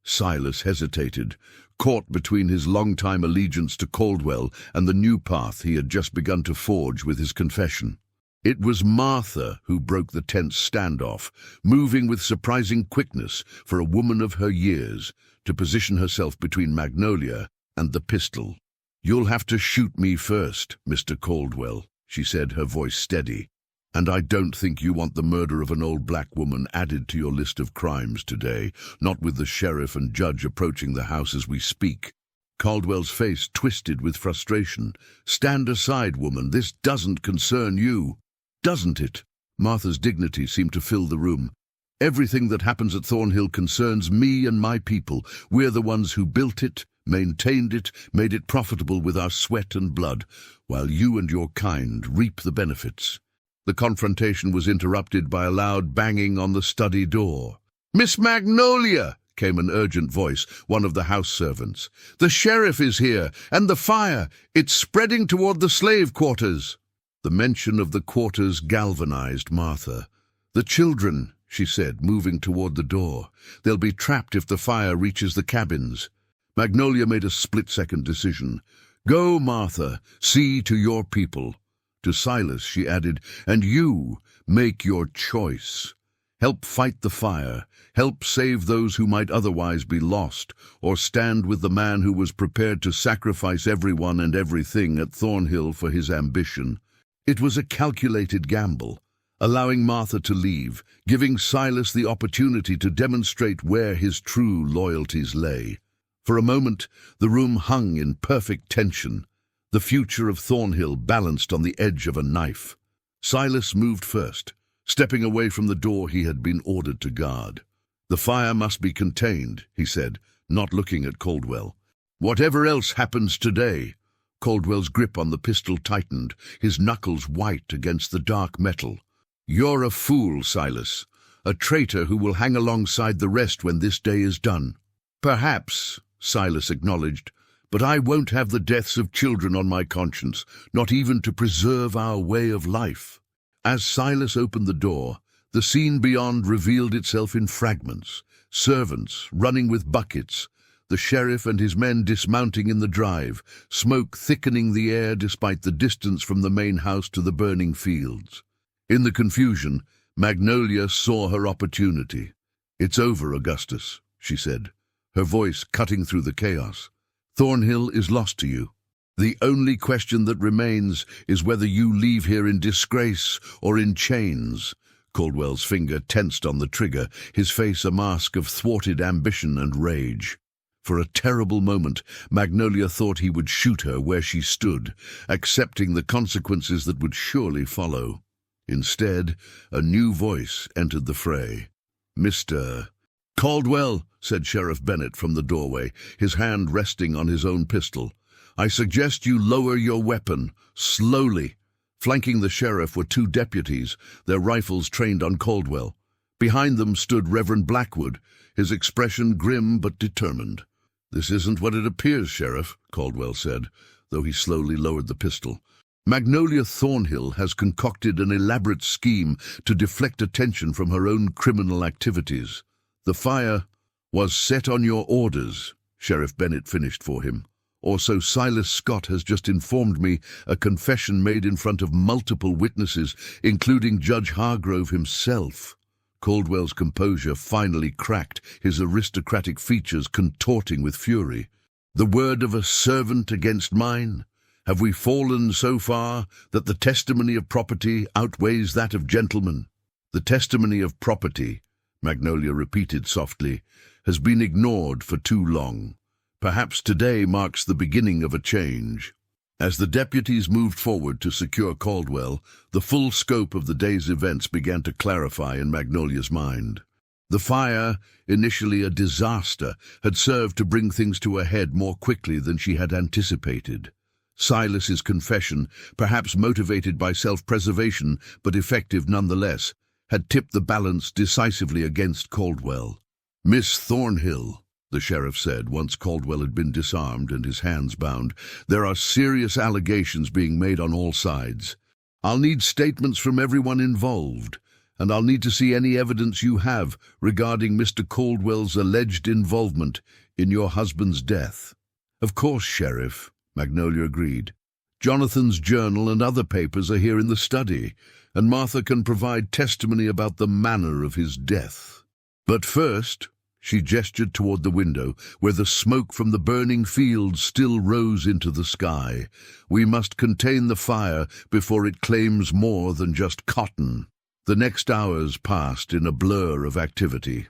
Silas hesitated, caught between his long-time allegiance to Caldwell and the new path he had just begun to forge with his confession. It was Martha who broke the tense standoff, moving with surprising quickness for a woman of her years to position herself between Magnolia and the pistol. "You'll have to shoot me first, Mr. Caldwell," she said, her voice steady. "And I don't think you want the murder of an old black woman added to your list of crimes today, not with the sheriff and judge approaching the house as we speak." Caldwell's face twisted with frustration. "Stand aside, woman. This doesn't concern you." "Doesn't it?" Martha's dignity seemed to fill the room. "Everything that happens at Thornhill concerns me and my people. We're the ones who built it, maintained it, made it profitable with our sweat and blood, while you and your kind reap the benefits." The confrontation was interrupted by a loud banging on the study door. "Miss Magnolia!" came an urgent voice, one of the house servants. "The sheriff is here, and the fire! It's spreading toward the slave quarters." The mention of the quarters galvanized Martha. "The children," she said, moving toward the door. "They'll be trapped if the fire reaches the cabins." Magnolia made a split-second decision. "Go, Martha, see to your people." To Silas, she added, "And you, make your choice. Help fight the fire, help save those who might otherwise be lost, or stand with the man who was prepared to sacrifice everyone and everything at Thornhill for his ambition." It was a calculated gamble, allowing Martha to leave, giving Silas the opportunity to demonstrate where his true loyalties lay. For a moment, the room hung in perfect tension. The future of Thornhill balanced on the edge of a knife. Silas moved first, stepping away from the door he had been ordered to guard. "The fire must be contained," he said, not looking at Caldwell. "Whatever else happens today." Caldwell's grip on the pistol tightened, his knuckles white against the dark metal. "You're a fool, Silas, a traitor who will hang alongside the rest when this day is done." "Perhaps," Silas acknowledged, "but I won't have the deaths of children on my conscience, not even to preserve our way of life." As Silas opened the door, the scene beyond revealed itself in fragments. Servants running with buckets, the sheriff and his men dismounting in the drive, smoke thickening the air despite the distance from the main house to the burning fields. In the confusion, Magnolia saw her opportunity. "It's over, Augustus," she said, her voice cutting through the chaos. "Thornhill is lost to you. The only question that remains is whether you leave here in disgrace or in chains." Caldwell's finger tensed on the trigger, his face a mask of thwarted ambition and rage. For a terrible moment, Magnolia thought he would shoot her where she stood, accepting the consequences that would surely follow. Instead, a new voice entered the fray. "Mr. Caldwell," said Sheriff Bennett from the doorway, his hand resting on his own pistol, "I suggest you lower your weapon, slowly." Flanking the sheriff were two deputies, their rifles trained on Caldwell. Behind them stood Reverend Blackwood, his expression grim but determined. "This isn't what it appears, Sheriff," Caldwell said, though he slowly lowered the pistol. "Magnolia Thornhill has concocted an elaborate scheme to deflect attention from her own criminal activities. The fire was set on your orders," Sheriff Bennett finished for him. "Or so Silas Scott has just informed me, a confession made in front of multiple witnesses, including Judge Hargrove himself." Caldwell's composure finally cracked, his aristocratic features contorting with fury. "The word of a servant against mine? Have we fallen so far that the testimony of property outweighs that of gentlemen?" "The testimony of property," Magnolia repeated softly, "has been ignored for too long. Perhaps today marks the beginning of a change." As the deputies moved forward to secure Caldwell, the full scope of the day's events began to clarify in Magnolia's mind. The fire, initially a disaster, had served to bring things to a head more quickly than she had anticipated. Silas's confession, perhaps motivated by self-preservation, but effective nonetheless, had tipped the balance decisively against Caldwell. "Miss Thornhill," the sheriff said, once Caldwell had been disarmed and his hands bound, "there are serious allegations being made on all sides. I'll need statements from everyone involved, and I'll need to see any evidence you have regarding Mr. Caldwell's alleged involvement in your husband's death." "Of course, Sheriff," Magnolia agreed. "Jonathan's journal and other papers are here in the study, and Martha can provide testimony about the manner of his death. But first," she gestured toward the window, where the smoke from the burning fields still rose into the sky, "we must contain the fire before it claims more than just cotton." The next hours passed in a blur of activity.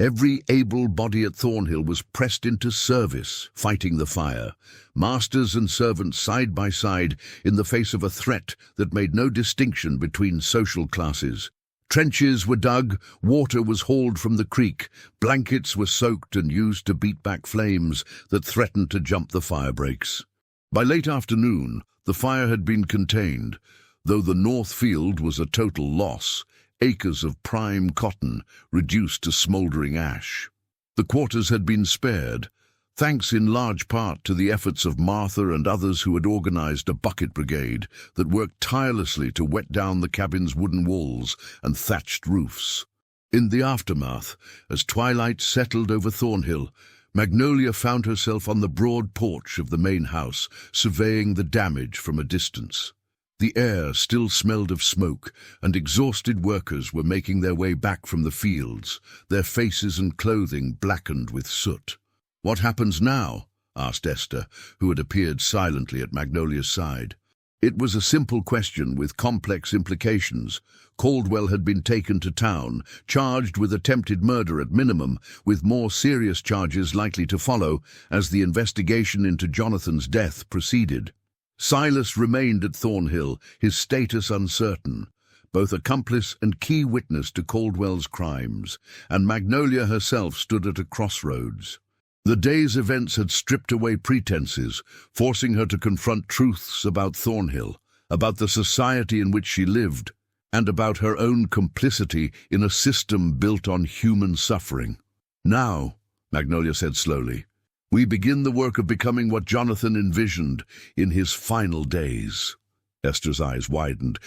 Every able body at Thornhill was pressed into service, fighting the fire, masters and servants side by side in the face of a threat that made no distinction between social classes. Trenches were dug, water was hauled from the creek, blankets were soaked and used to beat back flames that threatened to jump the fire breaks. By late afternoon, the fire had been contained, though the north field was a total loss. Acres of prime cotton reduced to smouldering ash. The quarters had been spared, thanks in large part to the efforts of Martha and others who had organized a bucket brigade that worked tirelessly to wet down the cabin's wooden walls and thatched roofs. In the aftermath, as twilight settled over Thornhill, Magnolia found herself on the broad porch of the main house, surveying the damage from a distance. The air still smelled of smoke, and exhausted workers were making their way back from the fields, their faces and clothing blackened with soot. "What happens now?" asked Esther, who had appeared silently at Magnolia's side. It was a simple question with complex implications. Caldwell had been taken to town, charged with attempted murder at minimum, with more serious charges likely to follow as the investigation into Jonathan's death proceeded. Silas remained at Thornhill, his status uncertain, both accomplice and key witness to Caldwell's crimes, and Magnolia herself stood at a crossroads. The day's events had stripped away pretenses, forcing her to confront truths about Thornhill, about the society in which she lived, and about her own complicity in a system built on human suffering. "Now," Magnolia said slowly, "we begin the work of becoming what Jonathan envisioned in his final days." Esther's eyes widened.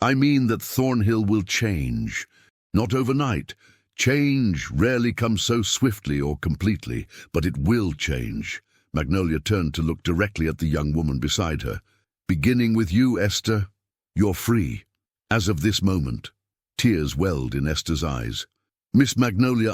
I mean that Thornhill will change. Not overnight. Change rarely comes so swiftly or completely, but it will change." Magnolia turned to look directly at the young woman beside her. "Beginning with you, Esther, you're free. As of this moment." Tears welled in Esther's eyes. "Miss Magnolia,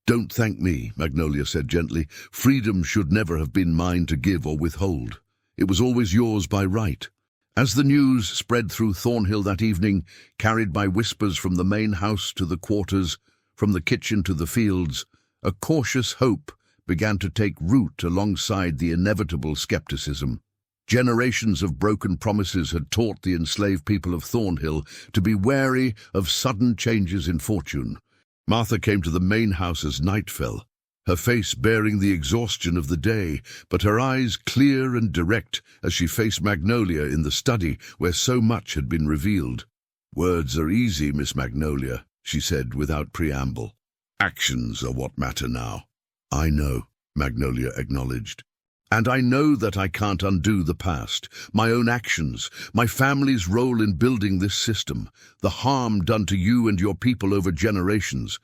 Don't thank me," Magnolia said gently. "Freedom should never have been mine to give or withhold. It was always yours by right." As the news spread through Thornhill that evening, carried by whispers from the main house to the quarters, from the kitchen to the fields, a cautious hope began to take root alongside the inevitable skepticism. Generations of broken promises had taught the enslaved people of Thornhill to be wary of sudden changes in fortune. Martha came to the main house as night fell, her face bearing the exhaustion of the day, but her eyes clear and direct as she faced Magnolia in the study where so much had been revealed. "Words are easy, Miss Magnolia," she said without preamble. "Actions are what matter now." "I know," Magnolia acknowledged. "And I know that I can't undo the past, my own actions, my family's role in building this system, the harm done to you and your people over generations.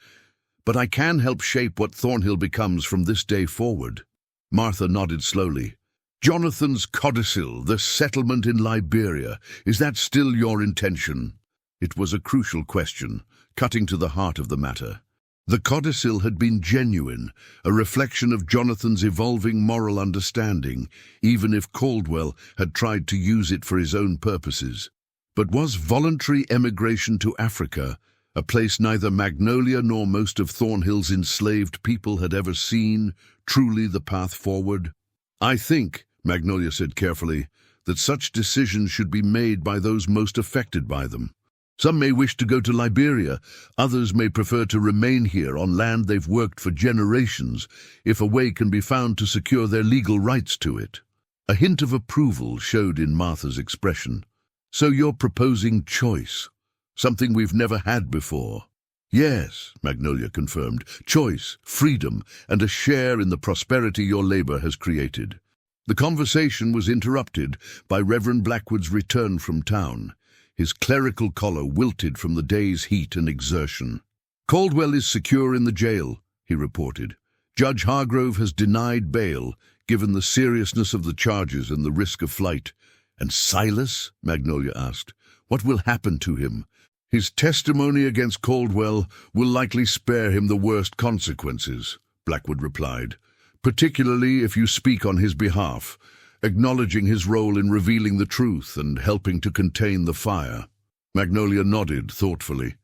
But I can help shape what Thornhill becomes from this day forward." Martha nodded slowly. "Jonathan's codicil, the settlement in Liberia, is that still your intention?" It was a crucial question, cutting to the heart of the matter. The codicil had been genuine, a reflection of Jonathan's evolving moral understanding, even if Caldwell had tried to use it for his own purposes. But was voluntary emigration to Africa, a place neither Magnolia nor most of Thornhill's enslaved people had ever seen, truly the path forward? "I think," Magnolia said carefully, "that such decisions should be made by those most affected by them. Some may wish to go to Liberia, others may prefer to remain here on land they've worked for generations, if a way can be found to secure their legal rights to it. A hint of approval showed in Martha's expression. So you're proposing choice, something we've never had before. Yes, Magnolia confirmed, choice, freedom, and a share in the prosperity your labor has created. The conversation was interrupted by Reverend Blackwood's return from town. His clerical collar wilted from the day's heat and exertion. Caldwell is secure in the jail, he reported. Judge Hargrove has denied bail, given the seriousness of the charges and the risk of flight. And Silas? Magnolia asked. What will happen to him? His testimony against Caldwell will likely spare him the worst consequences, Blackwood replied, particularly if you speak on his behalf, acknowledging his role in revealing the truth and helping to contain the fire. Magnolia nodded thoughtfully.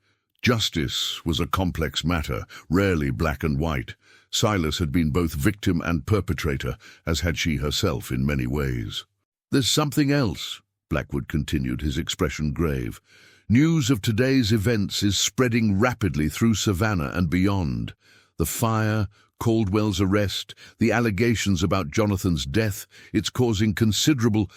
Justice was a complex matter, rarely black and white. Silas had been both victim and perpetrator, as had she herself in many ways. There's something else, Blackwood continued, his expression grave. News of today's events is spreading rapidly through Savannah and beyond. The fire, Caldwell's arrest, the allegations about Jonathan's death, it's causing considerable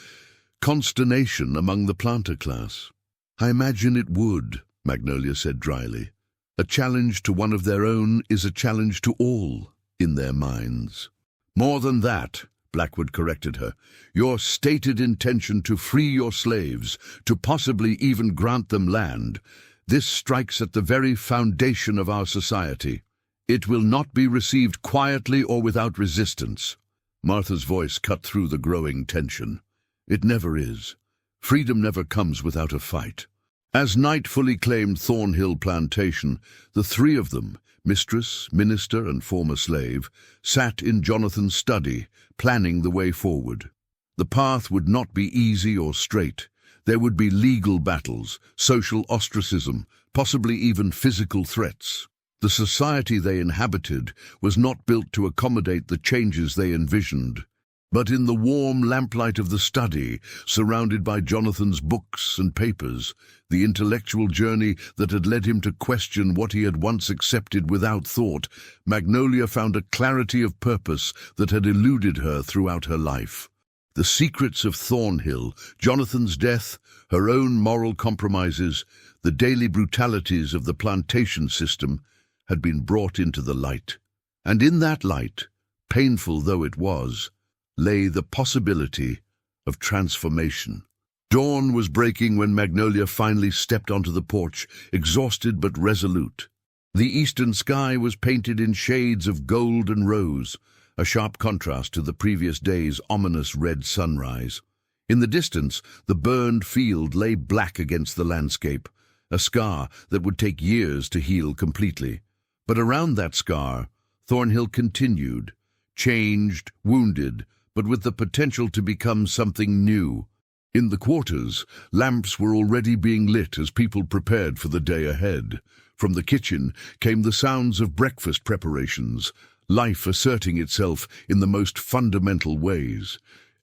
consternation among the planter class. I imagine it would, Magnolia said dryly. A challenge to one of their own is a challenge to all in their minds. More than that, Blackwood corrected her, your stated intention to free your slaves, to possibly even grant them land, this strikes at the very foundation of our society. It will not be received quietly or without resistance. Martha's voice cut through the growing tension. It never is. Freedom never comes without a fight. As night fully claimed Thornhill Plantation, the three of them, mistress, minister, and former slave, sat in Jonathan's study, planning the way forward. The path would not be easy or straight. There would be legal battles, social ostracism, possibly even physical threats. The society they inhabited was not built to accommodate the changes they envisioned. But in the warm lamplight of the study, surrounded by Jonathan's books and papers, the intellectual journey that had led him to question what he had once accepted without thought, Magnolia found a clarity of purpose that had eluded her throughout her life. The secrets of Thornhill, Jonathan's death, her own moral compromises, the daily brutalities of the plantation system, had been brought into the light. And in that light, painful though it was, lay the possibility of transformation. Dawn was breaking when Magnolia finally stepped onto the porch, exhausted but resolute. The eastern sky was painted in shades of gold and rose, a sharp contrast to the previous day's ominous red sunrise. In the distance, the burned field lay black against the landscape, a scar that would take years to heal completely. But around that scar, Thornhill continued, changed, wounded, but with the potential to become something new. In the quarters, lamps were already being lit as people prepared for the day ahead. From the kitchen came the sounds of breakfast preparations, life asserting itself in the most fundamental ways.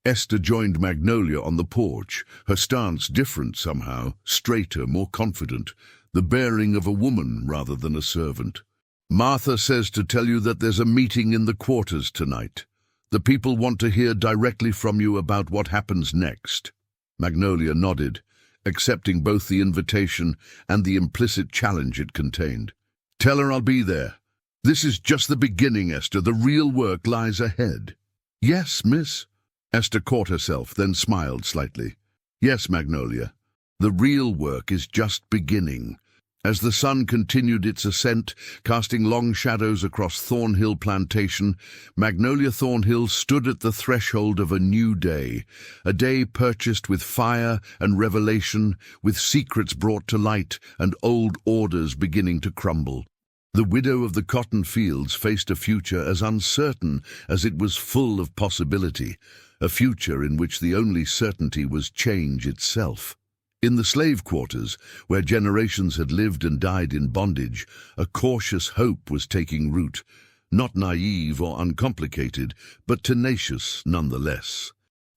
Esther joined Magnolia on the porch, her stance different somehow, straighter, more confident, the bearing of a woman rather than a servant. Martha says to tell you that there's a meeting in the quarters tonight. The people want to hear directly from you about what happens next. Magnolia nodded, accepting both the invitation and the implicit challenge it contained. Tell her I'll be there. This is just the beginning, Esther. The real work lies ahead. Yes, miss. Esther caught herself, then smiled slightly. Yes, Magnolia. The real work is just beginning. As the sun continued its ascent, casting long shadows across Thornhill Plantation, Magnolia Thornhill stood at the threshold of a new day, a day purchased with fire and revelation, with secrets brought to light and old orders beginning to crumble. The widow of the cotton fields faced a future as uncertain as it was full of possibility, a future in which the only certainty was change itself. In the slave quarters, where generations had lived and died in bondage, a cautious hope was taking root, not naive or uncomplicated, but tenacious nonetheless.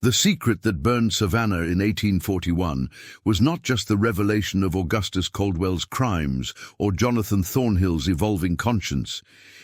The secret that burned Savannah in 1841 was not just the revelation of Augustus Caldwell's crimes or Jonathan Thornhill's evolving conscience.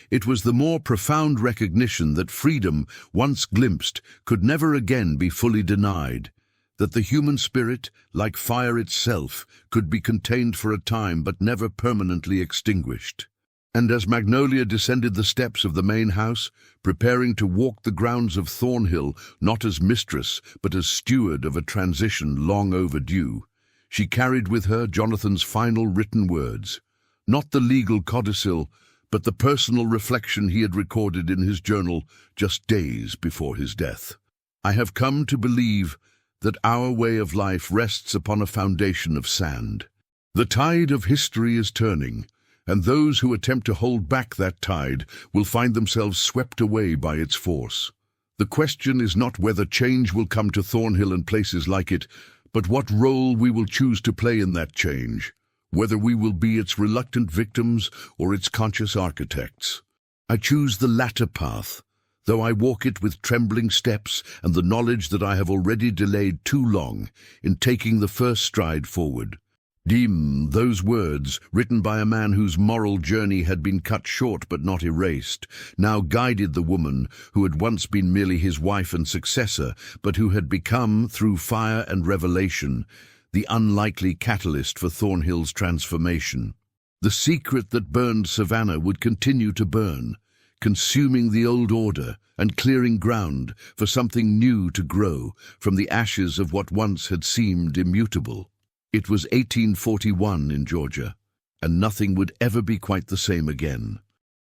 It was the more profound recognition that freedom, once glimpsed, could never again be fully denied, that the human spirit, like fire itself, could be contained for a time but never permanently extinguished. And as Magnolia descended the steps of the main house, preparing to walk the grounds of Thornhill not as mistress but as steward of a transition long overdue, she carried with her Jonathan's final written words, not the legal codicil, but the personal reflection he had recorded in his journal just days before his death. I have come to believe that our way of life rests upon a foundation of sand. The tide of history is turning, and those who attempt to hold back that tide will find themselves swept away by its force. The question is not whether change will come to Thornhill and places like it, but what role we will choose to play in that change, whether we will be its reluctant victims or its conscious architects. I choose the latter path, though I walk it with trembling steps and the knowledge that I have already delayed too long in taking the first stride forward. Those words, written by a man whose moral journey had been cut short but not erased, now guided the woman who had once been merely his wife and successor, but who had become, through fire and revelation, the unlikely catalyst for Thornhill's transformation. The secret that burned Savannah would continue to burn, consuming the old order and clearing ground for something new to grow from the ashes of what once had seemed immutable. It was 1841 in Georgia, and nothing would ever be quite the same again.